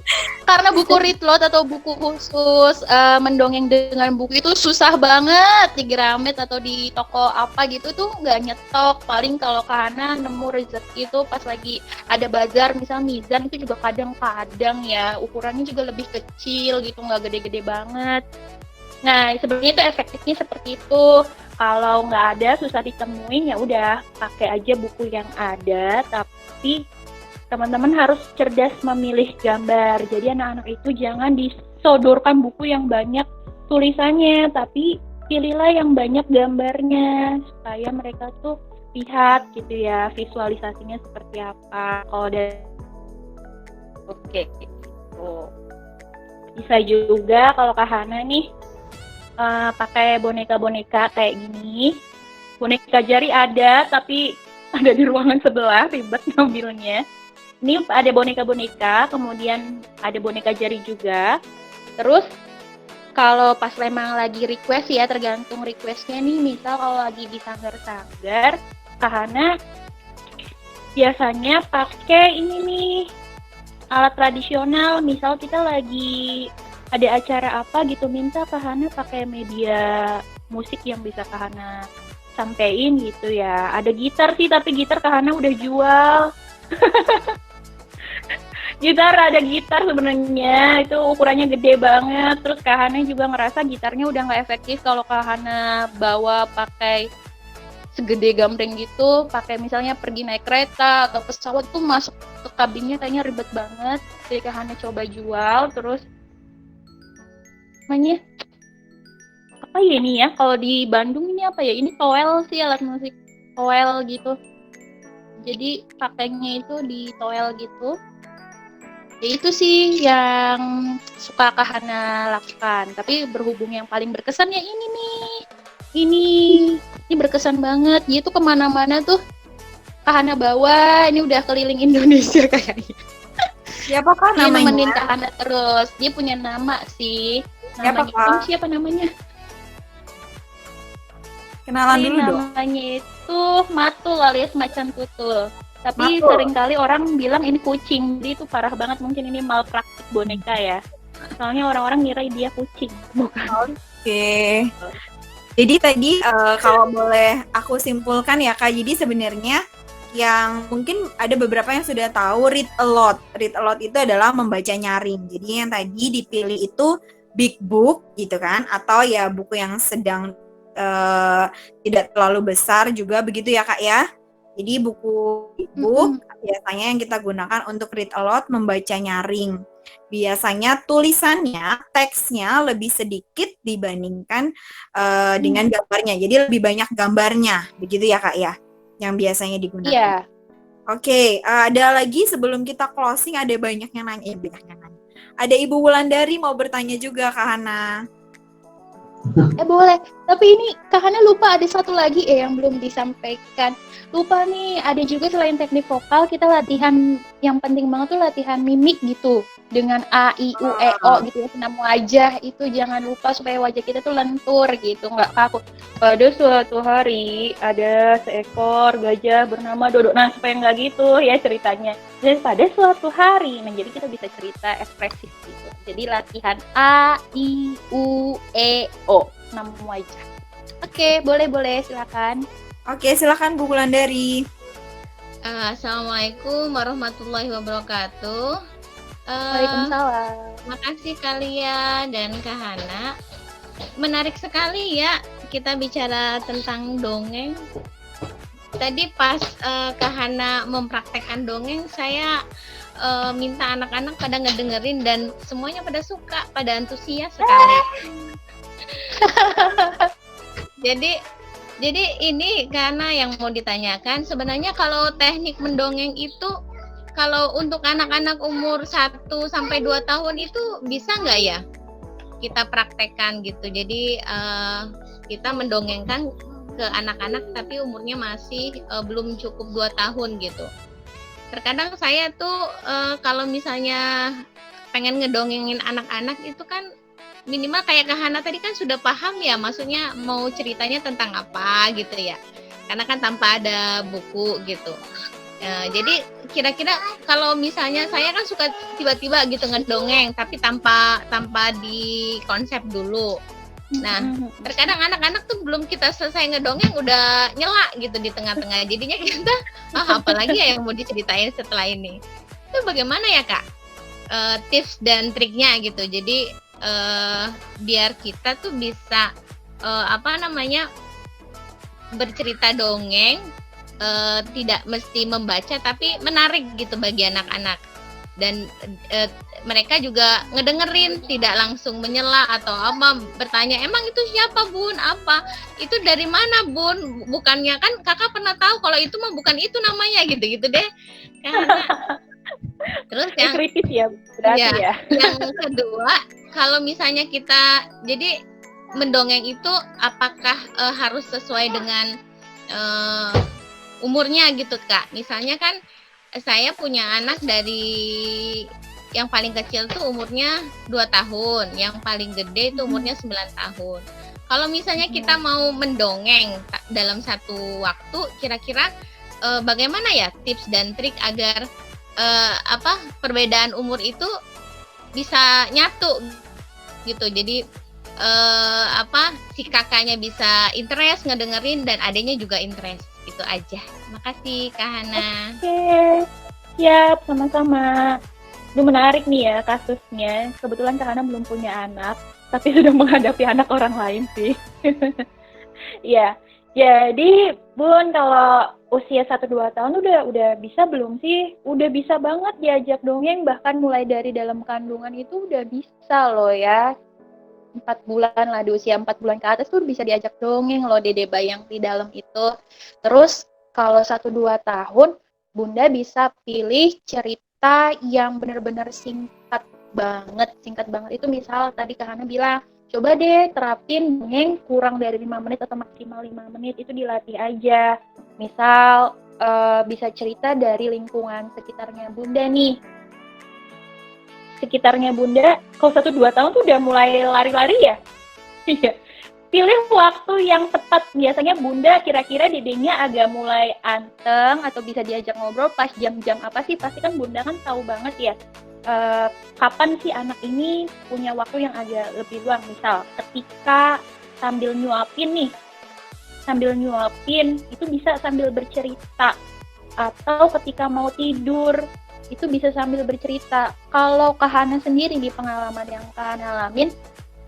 Karena buku readlot atau buku khusus mendongeng dengan buku itu susah banget di Gramet atau di toko apa gitu tuh nggak nyetok. Paling kalau Kak Hana nemu rezeki itu pas lagi ada bazar, misal Mizan itu juga kadang-kadang ya ukurannya juga lebih kecil gitu, nggak gede-gede banget. Nah, sebenarnya itu efektifnya seperti itu. Kalau nggak ada, susah ditemuin, ya udah pakai aja buku yang ada. Tapi teman-teman harus cerdas memilih gambar. Jadi anak-anak itu jangan disodorkan buku yang banyak tulisannya, tapi pilihlah yang banyak gambarnya supaya mereka tuh lihat gitu ya visualisasinya seperti apa. Kalau ada, oke, gitu. Bisa juga kalau Kak Hana nih. Pakai boneka-boneka kayak gini. Boneka jari ada, tapi ada di ruangan sebelah, ribet ngambilnya. Ini ada boneka-boneka, kemudian ada boneka jari juga. Terus kalau pas memang lagi request ya, tergantung requestnya nih. Misal kalau lagi di sanggar-sanggar, Kak Hana biasanya pakai ini nih, alat tradisional. Misal kita lagi ada acara apa gitu, minta Kak Hana pakai media musik yang bisa Kak Hana sampein gitu ya. Ada gitar sih, tapi gitar Kak Hana udah jual. Ada gitar sebenarnya, itu ukurannya gede banget. Terus Kak Hana juga ngerasa gitarnya udah nggak efektif kalau Kak Hana bawa pakai segede gambreng gitu, pakai misalnya pergi naik kereta atau pesawat tuh masuk ke kabinnya kayaknya ribet banget. Jadi Kak Hana coba jual, terus namanya apa ya ini ya? Kalau di Bandung ini apa ya? Ini toel sih, alat musik toel gitu. Jadi pakainya itu di toel gitu. Ya itu sih yang suka Kak Hana lakukan. Tapi berhubung yang paling berkesan ya ini nih. Ini berkesan banget. Dia tuh kemana-mana tuh Kak Hana bawa. Ini udah keliling Indonesia kayaknya. Siapakah Dia namanya? nemenin Kak Hana terus. Dia punya nama sih. Siapa, Namanya Kak? siapa namanya? Kenalan dulu dong. Namanya itu Matul alias macan tutul. Tapi Matul. seringkali orang bilang ini kucing. Jadi itu parah banget, mungkin ini malpraktik boneka ya. Soalnya orang-orang ngira dia kucing, bukan. Oke. Jadi tadi kalau boleh aku simpulkan ya Kak, jadi sebenarnya yang mungkin ada beberapa yang sudah tahu read a lot. Read a lot itu adalah membaca nyaring. Jadi yang tadi dipilih itu big book gitu kan, atau ya buku yang sedang tidak terlalu besar juga begitu ya Kak ya. Jadi buku big book biasanya yang kita gunakan untuk read a lot, membaca nyaring. Biasanya tulisannya, teksnya lebih sedikit dibandingkan dengan gambarnya. Jadi lebih banyak gambarnya, begitu ya Kak ya, yang biasanya digunakan. Iya. Oke, ada lagi sebelum kita closing, ada banyak yang nanya. Ada Ibu Wulandari mau bertanya juga Kak Hana. Boleh. Tapi ini Kak Hana lupa ada satu lagi yang belum disampaikan. Lupa nih, ada juga selain teknik vokal, kita latihan yang penting banget tuh latihan mimik gitu. Dengan A, I, U, E, O gitu ya, senam wajah itu jangan lupa supaya wajah kita tuh lentur gitu, nggak kaku. Pada suatu hari ada seekor gajah bernama Dodo. Nah, supaya nggak gitu ya ceritanya. Dan pada suatu hari, nah jadi kita bisa cerita ekspresif gitu. Jadi latihan A, I, U, E, O, senam wajah. Oke, boleh silakan. Oke, silakan Bu Wulandari. Assalamualaikum warahmatullahi wabarakatuh. Waalaikumsalam. Makasih kalian dan Kak Hana. Menarik sekali ya kita bicara tentang dongeng. Tadi pas Kak Hana mempraktekkan dongeng, saya minta anak-anak pada ngedengerin dan semuanya pada suka, pada antusias sekali. Jadi ini karena yang mau ditanyakan, sebenarnya kalau teknik mendongeng itu kalau untuk anak-anak umur 1 sampai 2 tahun itu bisa nggak ya kita praktekkan gitu. Jadi kita mendongengkan ke anak-anak tapi umurnya masih belum cukup 2 tahun gitu. Terkadang saya tuh kalau misalnya pengen ngedongengin anak-anak itu kan minimal kayak Kak Hana tadi kan sudah paham ya, maksudnya mau ceritanya tentang apa gitu ya, karena kan tanpa ada buku gitu. Jadi kira-kira kalau misalnya saya kan suka tiba-tiba gitu ngedongeng tapi tanpa di konsep dulu. Nah, terkadang anak-anak tuh belum kita selesai ngedongeng udah nyela gitu di tengah-tengah, jadinya kita apalagi ya yang mau diceritain setelah ini. Itu bagaimana ya Kak tips dan triknya gitu, jadi biar kita tuh bisa bercerita dongeng, tidak mesti membaca tapi menarik gitu bagi anak-anak, dan mereka juga ngedengerin, tidak langsung menyela atau bertanya emang itu siapa Bun, apa itu dari mana Bun, bukannya kan kakak pernah tahu kalau itu mah bukan itu namanya gitu deh. Terus yang kritis ya berarti ya. Yang kedua, kalau misalnya kita jadi mendongeng itu apakah harus sesuai dengan umurnya gitu Kak. Misalnya kan saya punya anak dari yang paling kecil tuh umurnya 2 tahun, yang paling gede itu umurnya 9 tahun. Kalau misalnya kita mau mendongeng dalam satu waktu, kira-kira bagaimana ya tips dan trik agar perbedaan umur itu bisa nyatu gitu. Jadi si kakaknya bisa interest ngedengerin dan adanya juga interest. Itu aja. Makasih Kak Hana. Oke. Siap, sama-sama. Itu menarik nih ya kasusnya. Kebetulan Kak Hana belum punya anak, tapi sudah menghadapi anak orang lain sih. Iya. Jadi, Bun, kalau usia 1-2 tahun udah bisa belum sih? Udah bisa banget diajak dongeng, bahkan mulai dari dalam kandungan itu udah bisa loh ya. 4 bulan lah, di usia 4 bulan ke atas tuh bisa diajak dongeng loh dede bayi yang di dalam itu. Terus kalau 1-2 tahun, Bunda bisa pilih cerita yang benar-benar singkat banget. Singkat banget itu misal tadi Kak Hana bilang, coba deh terapin dongeng kurang dari 5 menit atau maksimal 5 menit, itu dilatih aja. Misal bisa cerita dari lingkungan sekitarnya Bunda nih. Sekitarnya Bunda, kalau 1-2 tahun tuh udah mulai lari-lari ya? Iya. Pilih waktu yang tepat. Biasanya Bunda kira-kira dedenya agak mulai anteng atau bisa diajak ngobrol pas jam-jam apa sih? Pasti kan Bunda kan tahu banget ya. Kapan sih anak ini punya waktu yang agak lebih luang. Misal ketika sambil nyuapin nih. Sambil nyuapin itu bisa sambil bercerita. Atau ketika mau tidur itu bisa sambil bercerita. Kalau Kak Hana sendiri di pengalaman yang Kak Hana alamin,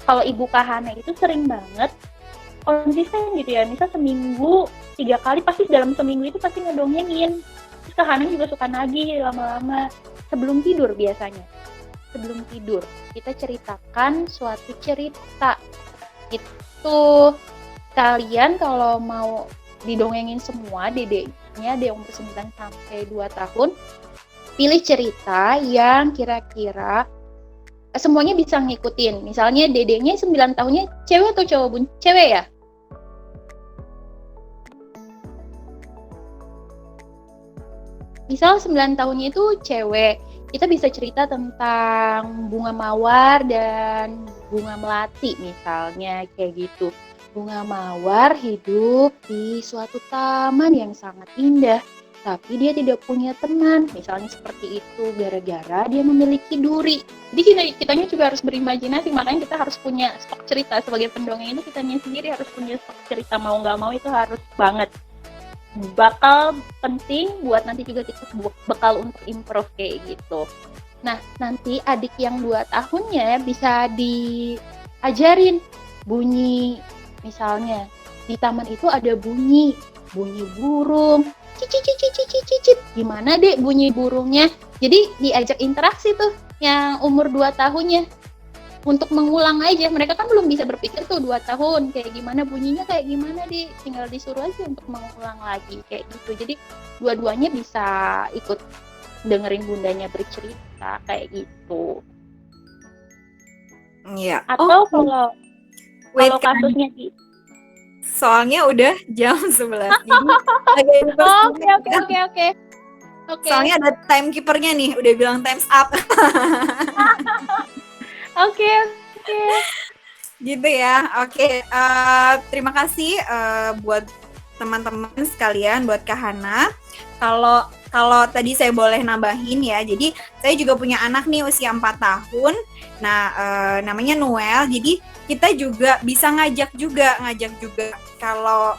kalau ibu Kak Hana itu sering banget konsisten gitu ya. Misal seminggu 3 kali, pasti dalam seminggu itu pasti ngedongengin. Terus Kak Hana juga suka nagih lama-lama. Sebelum tidur biasanya. Sebelum tidur kita ceritakan suatu cerita. Itu kalian kalau mau didongengin semua dedeknya, ada yang umur 9 sampai 2 tahun, pilih cerita yang kira-kira semuanya bisa ngikutin. Misalnya dedenya 9 tahunnya cewek atau cowok, Bun? Cewek ya? Misal 9 tahunnya itu cewek, kita bisa cerita tentang bunga mawar dan bunga melati misalnya, kayak gitu. Bunga mawar hidup di suatu taman yang sangat indah, tapi dia tidak punya teman, misalnya seperti itu, gara-gara dia memiliki duri. Jadi kitanya juga harus berimajinasi, makanya kita harus punya stok cerita. Sebagai pendongeng itu kitanya sendiri harus punya stok cerita, mau nggak mau itu harus banget. Bakal penting buat nanti juga kita bekal untuk improve kayak gitu. Nah, nanti adik yang 2 tahunnya bisa diajarin bunyi, misalnya di taman itu ada bunyi burung, cicit. Gimana deh bunyi burungnya? Jadi diajak interaksi tuh yang umur 2 tahunnya. Untuk mengulang aja, mereka kan belum bisa berpikir tuh 2 tahun, kayak gimana bunyinya, kayak gimana deh, tinggal disuruh aja untuk mengulang lagi, kayak gitu. Jadi dua-duanya bisa ikut dengerin bundanya bercerita, kayak gitu. Iya. Atau kalau kasusnya soalnya udah jam 11. Jadi Oke. Soalnya ada timekeepernya nih, udah bilang time's up. Oke. Gitu ya. Oke, terima kasih buat teman-teman sekalian, buat Kak Hana. Kalau tadi saya boleh nambahin ya, jadi saya juga punya anak nih usia 4 tahun. Nah, namanya Noel. Jadi kita juga bisa ngajak juga kalau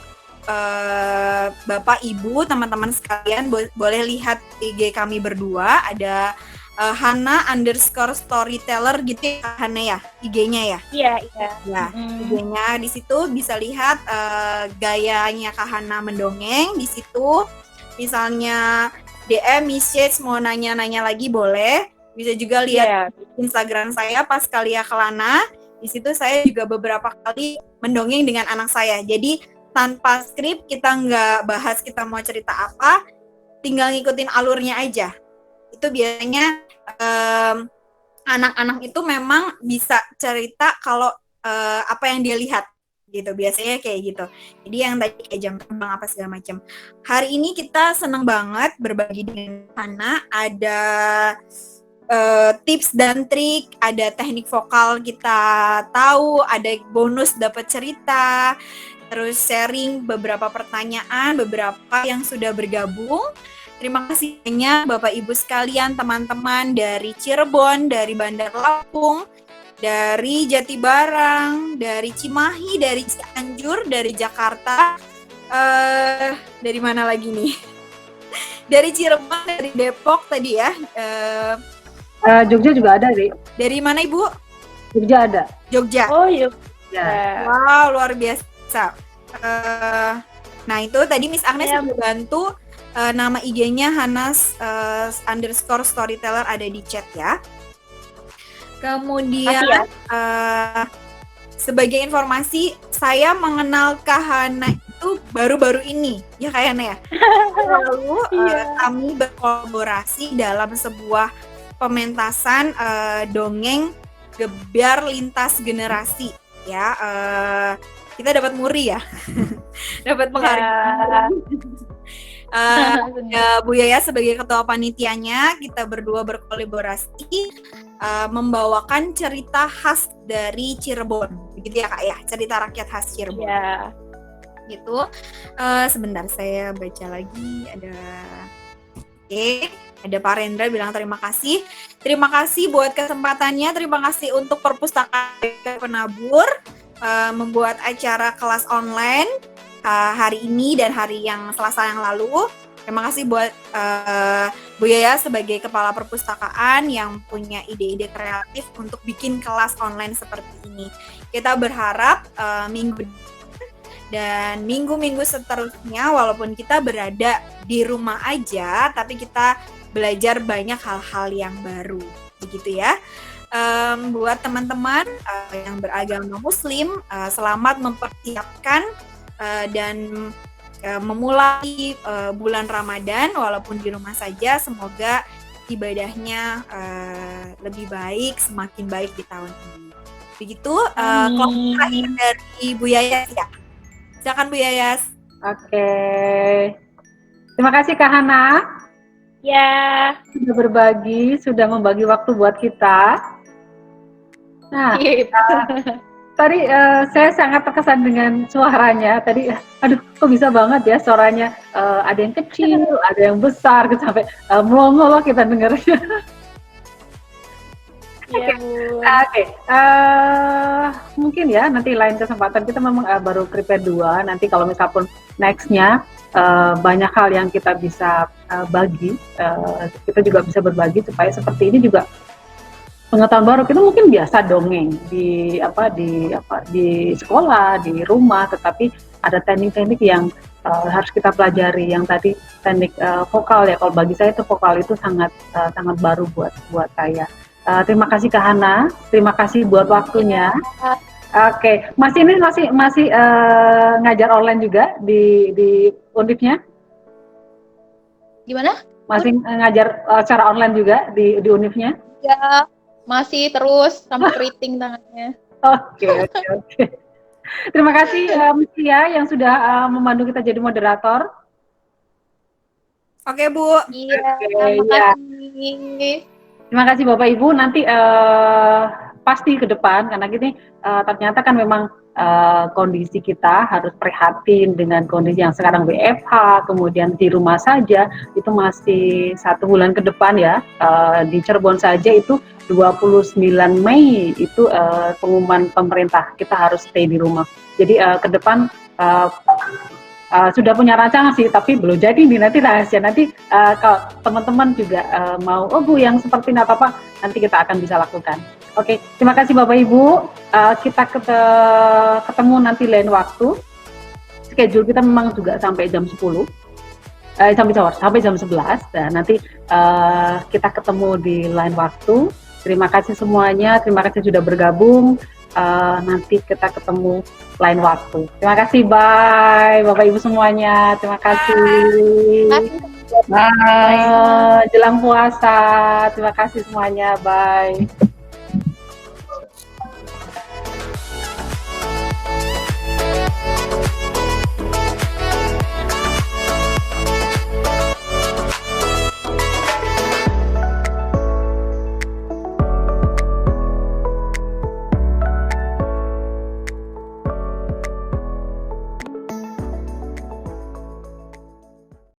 Bapak Ibu, teman-teman sekalian boleh lihat IG kami berdua, ada Hana_storyteller gitu ya, Hana ya, IG-nya ya. Iya. Ya, IG-nya di situ bisa lihat gayanya Kak Hana mendongeng di situ. Misalnya DM, message, mau nanya-nanya lagi boleh. Bisa juga lihat Instagram saya Pascalia Kelana. Di situ saya juga beberapa kali mendongeng dengan anak saya. Jadi tanpa skrip, kita nggak bahas kita mau cerita apa, tinggal ngikutin alurnya aja. Itu biasanya anak-anak itu memang bisa cerita kalau apa yang dia lihat gitu, biasanya kayak gitu. Jadi yang tadi kayak jam terbang apa segala macam. Hari ini kita senang banget berbagi dengan Hana, ada tips dan trik, ada teknik vokal kita tahu, ada bonus dapat cerita, terus sharing beberapa pertanyaan, beberapa yang sudah bergabung. Terima kasih banyak Bapak Ibu sekalian, teman-teman dari Cirebon, dari Bandar Lampung, dari Jatibarang, dari Cimahi, dari Cianjur, dari Jakarta, dari mana lagi nih? Dari Cirebon, dari Depok tadi ya. Jogja juga ada, Ri. Dari mana Ibu? Jogja ada. Jogja. Oh, iya. Ya. Wow, luar biasa. Nah itu tadi Miss Agnes Ya. sudah bantu nama IG-nya Hanas _ storyteller ada di chat ya. Kemudian Makasih ya. sebagai informasi saya mengenal Kak Hana itu baru-baru ini ya Kak Hana ya. Lalu kami berkolaborasi dalam sebuah pementasan dongeng gebiar lintas generasi ya. Kita dapat muri ya. Dapat penghargaan. Bu Yaya sebagai ketua panitianya, kita berdua berkolaborasi membawakan cerita khas dari Cirebon, begitu ya Kak ya, cerita rakyat khas Cirebon. Ya. Gitu. Sebentar saya baca lagi ada Pak Rendra bilang terima kasih. Terima kasih buat kesempatannya, terima kasih untuk perpustakaan Penabur membuat acara kelas online hari ini dan hari yang Selasa yang lalu. Terima kasih buat Bu Yaya sebagai kepala perpustakaan yang punya ide-ide kreatif untuk bikin kelas online seperti ini. Kita berharap minggu-minggu seterusnya walaupun kita berada di rumah aja tapi kita belajar banyak hal-hal yang baru begitu ya. Buat teman-teman yang beragama Muslim, selamat mempersiapkan dan memulai bulan Ramadan walaupun di rumah saja. Semoga ibadahnya lebih baik, semakin baik di tahun ini. Begitu closing terakhir dari Bu Yayas ya. Silakan Bu Yayas. Oke. Terima kasih Kak Hana. Ya. Sudah berbagi, sudah membagi waktu buat kita. Nah, tadi saya sangat terkesan dengan suaranya. Tadi, aduh, kok bisa banget ya suaranya. Ada yang kecil, ada yang besar, gitu, sampai melongo loh kita dengarnya. Iya, Oke. Mungkin ya nanti lain kesempatan kita memang baru prepare 2. Nanti kalau misalkan nextnya banyak hal yang kita bisa bagi, kita juga bisa berbagi supaya seperti ini juga pengetahuan baru. Kita mungkin biasa dongeng di sekolah, di rumah, tetapi ada teknik-teknik yang harus kita pelajari. Yang tadi teknik vokal ya, kalau bagi saya itu vokal itu sangat baru buat saya. Terima kasih Kak Hana, terima kasih buat waktunya. Oke, masih ngajar online juga di Undipnya? Gimana? Masih ngajar secara online juga di Undipnya? Ya, masih terus sampai keriting tangannya. Oke. Terima kasih Miss Lia yang sudah membantu kita jadi moderator. Oke Bu. Iya, Oke, terima ya. kasih. Terima kasih Bapak Ibu. Nanti pasti ke depan karena gini ternyata kan memang kondisi kita harus prihatin dengan kondisi yang sekarang WFH, kemudian di rumah saja itu masih 1 bulan ke depan ya. Di Cirebon saja itu 29 Mei itu pengumuman pemerintah kita harus stay di rumah. Jadi ke depan sudah punya rancangan sih, tapi belum jadi nih, nanti rahasia. Nanti kalau teman-teman juga mau, Bu yang seperti ini apa nanti kita akan bisa lakukan. Oke, terima kasih Bapak Ibu. Kita ketemu nanti lain waktu. Schedule kita memang juga sampai jam 10. Sampai jam 11. Dan nanti kita ketemu di lain waktu. Terima kasih semuanya, terima kasih sudah bergabung. Nanti kita ketemu lain waktu. Terima kasih, bye Bapak Ibu semuanya. Terima kasih. Bye. Jelang puasa. Terima kasih semuanya, bye.